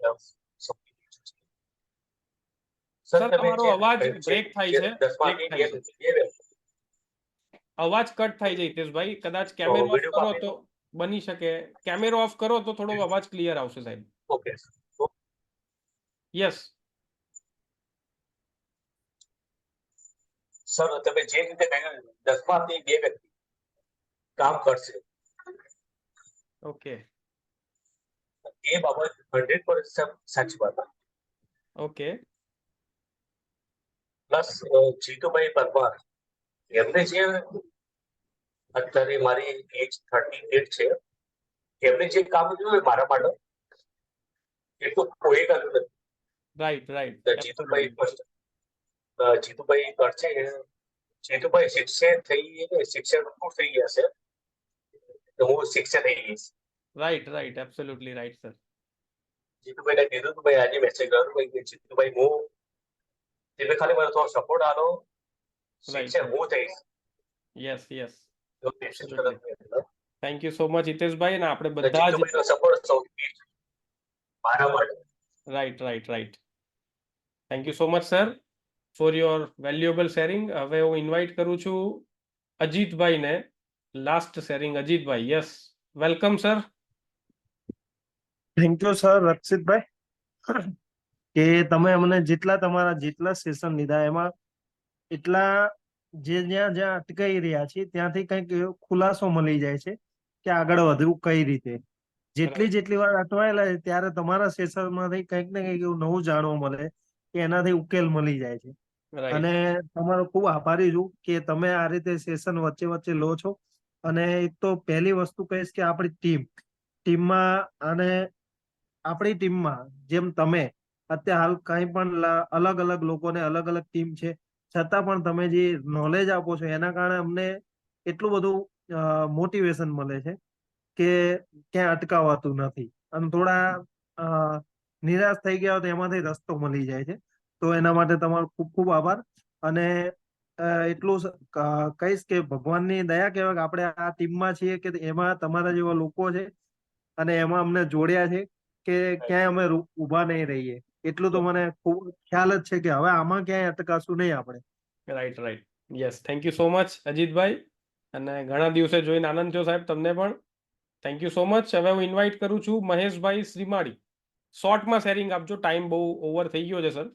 સર તમારો અવાજ બ્રેક થાય છે, બ્રેક થાય છે, અવાજ કટ થાય છે હિતેશભાઈ. કદાચ કેમેરો ઓફ કરો તો બની શકે. કેમેરો ઓફ કરો તો થોડો અવાજ ક્લિયર આવશે સાહેબ. ઓકે યસ સર, તમે જે રીતે કહ્યું 10 માંથી 2 વ્યક્તિ કામ કરશે, ઓકે એ બાબત 100% સાચી વાત. ઓકે પ્લસ જીતુભાઈ પરમાર, એમને જે અત્યારે મારી એજ 38 છે, એમને જે કામ જોયું મારા માટે એટલું કોઈ કર્યું નથી. રાઈટ રાઈટ જીતુભાઈ કરશે. જીતુભાઈ શિક્ષણ પૂરું થઈ ગયા છે, તો હું શિક્ષણ થઈ ગઈશ. Right right absolutely right sir. જીતુભાઈને કીધું ભાઈ આજે મેસેજ કર્યો ભાઈ કે જીતુભાઈ હું તમે ખાલી મને થોડો સપોર્ટ આલો, શિક્ષણ હું થઈશ. Yes yes support thank you so much Hiteshbhai. અને આપણે બધા જ મારા માટે. Right right right. Thank you so much sir for your valuable sharing. હવે હું ઇન્વાઇટ કરું છું અજીતભાઈને, last sharing. Ajitbhai, yes welcome sir. Thank you sir Rakshitbhai, કે તમે અમને જેટલા સેશન લીધા એમાં એટલા જ્યાં અટકાઈ રહ્યા છે ત્યાંથી કંઈક ખુલાસો મળી જાય છે કે આગળ વધવું કઈ રીતે. જેટલી વાર અટવાયેલા છે ત્યારે તમારા સેશનમાંથી કંઈક ને કંઈક એવું નવું જાણવા મળે કે એનાથી ઉકેલ મળી જાય છે. અને તમારો ખૂબ આભારી છું કે તમે આ રીતે સેશન વચ્ચે લો છો. અને એક તો પહેલી વસ્તુ કહીશ કે આપણી ટીમમાં જેમ તમે અત્યારે હાલ કંઈ પણ અલગ અલગ લોકોને અલગ અલગ ટીમ છે, છતાં પણ તમે જે નોલેજ આપો છો એના કારણે અમને એટલું બધું મોટિવેશન મળે છે કે ક્યાં અટકાવાતું નથી. અને થોડા નિરાશ થઈ ગયા હોય તો એમાંથી રસ્તો મળી જાય છે. તો એના માટે તમારો ખૂબ ખૂબ આભાર. અને એટલું કહીશ કે ભગવાનની દયા કહેવાય કે આપણે આ ટીમમાં છીએ કે એમાં તમારા જેવા લોકો છે અને એમાં અમને જોડ્યા છે કે ક્યાંય અમે ઊભા નહીં રહીએ. એટલું તો મને ખૂબ ખ્યાલ જ છે કે હવે આમાં ક્યાંય અટકાશું નહીં આપણે. Right right yes. Thank you so much Ajitbhai. અને ઘણા દિવસે જોઈને આનંદ થયો સાહેબ તમને પણ. Thank you so much. હવે હું ઇન્વાઇટ કરું છું મહેશભાઈ શ્રીમાળી. શોર્ટમાં શેરિંગ આપજો, ટાઈમ બહુ ઓવર થઈ ગયો છે sir.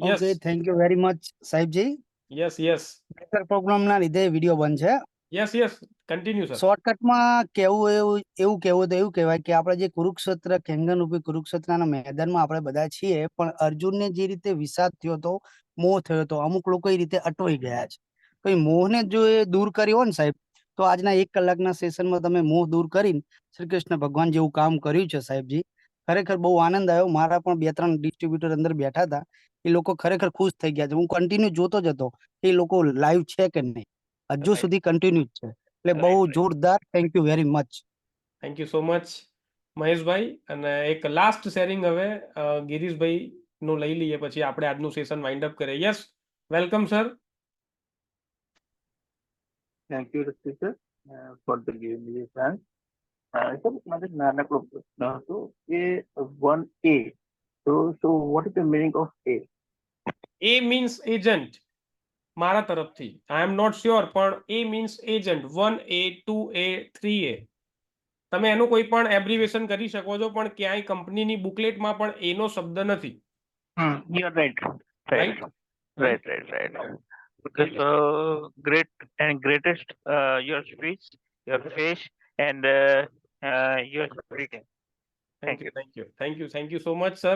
Yes okay, thank you very much સાહેબજી. યસ યસ પ્રોબ્લેમના લીધે વિડીયો બંધ છે. Yes yes continue sir. શોર્ટકટમાં એવું કહેવાય કે આપણે જે કુરુક્ષેત્ર કેંગન રૂપી કુરુક્ષેત્રના મેદાનમાં આપણે બધા છીએ, પણ અર્જુનને જે રીતે વિષાદ થયો હતો, મોહ થયો હતો, અમુક લોકો એ રીતે અટવાઈ ગયા છે. તો એ મોહને જો એ દૂર કર્યો હોય ને સાહેબ, તો આજના 1 કલાકના સેશનમાં તમે મોહ દૂર કરીને શ્રી કૃષ્ણ ભગવાન જેવું કામ કર્યું છે સાહેબજી. ખરેખર બહુ આનંદ આવ્યો. મારા પણ 2-3 ડિસ્ટ્રીબ્યુટર અંદર બેઠા હતા, એ લોકો ખરેખર ખુશ થઈ ગયા છે. હું કન્ટિન્યુ જોતો જ હતો એ લોકો લાઈવ છે કે નહીં. હજુ સુધી કન્ટિન્યુ છે. એટલે બહુ જોરદાર. Thank you very much. Thank you so much Maheshbhai. અને એક લાસ્ટ શેરિંગ હવે ગિરીશભાઈ નું લઈ લઈએ, પછી આપણે આજનું સેશન વાઇન્ડ અપ કરીએ. Yes welcome sir. Thank you Rakshit sir for the giving me a chance. Sir, મારે નાનકડો પ્રશ્ન હતો કે 1A, so what is the meaning of A? A means agent મારા તરફથી. આઈ એમ નોટ શ્યોર, પણ A means agent. 1A, 2A, 3A. તમે એનું કોઈ પણ એબ્રિવેશન કરી શકો છો, પણ ક્યાંય કંપનીની બુકલેટમાં પણ એનો શબ્દ નથી. You're right. Right. Because great and greatest your speech, your face, and your speaking. Thank you so much, sir.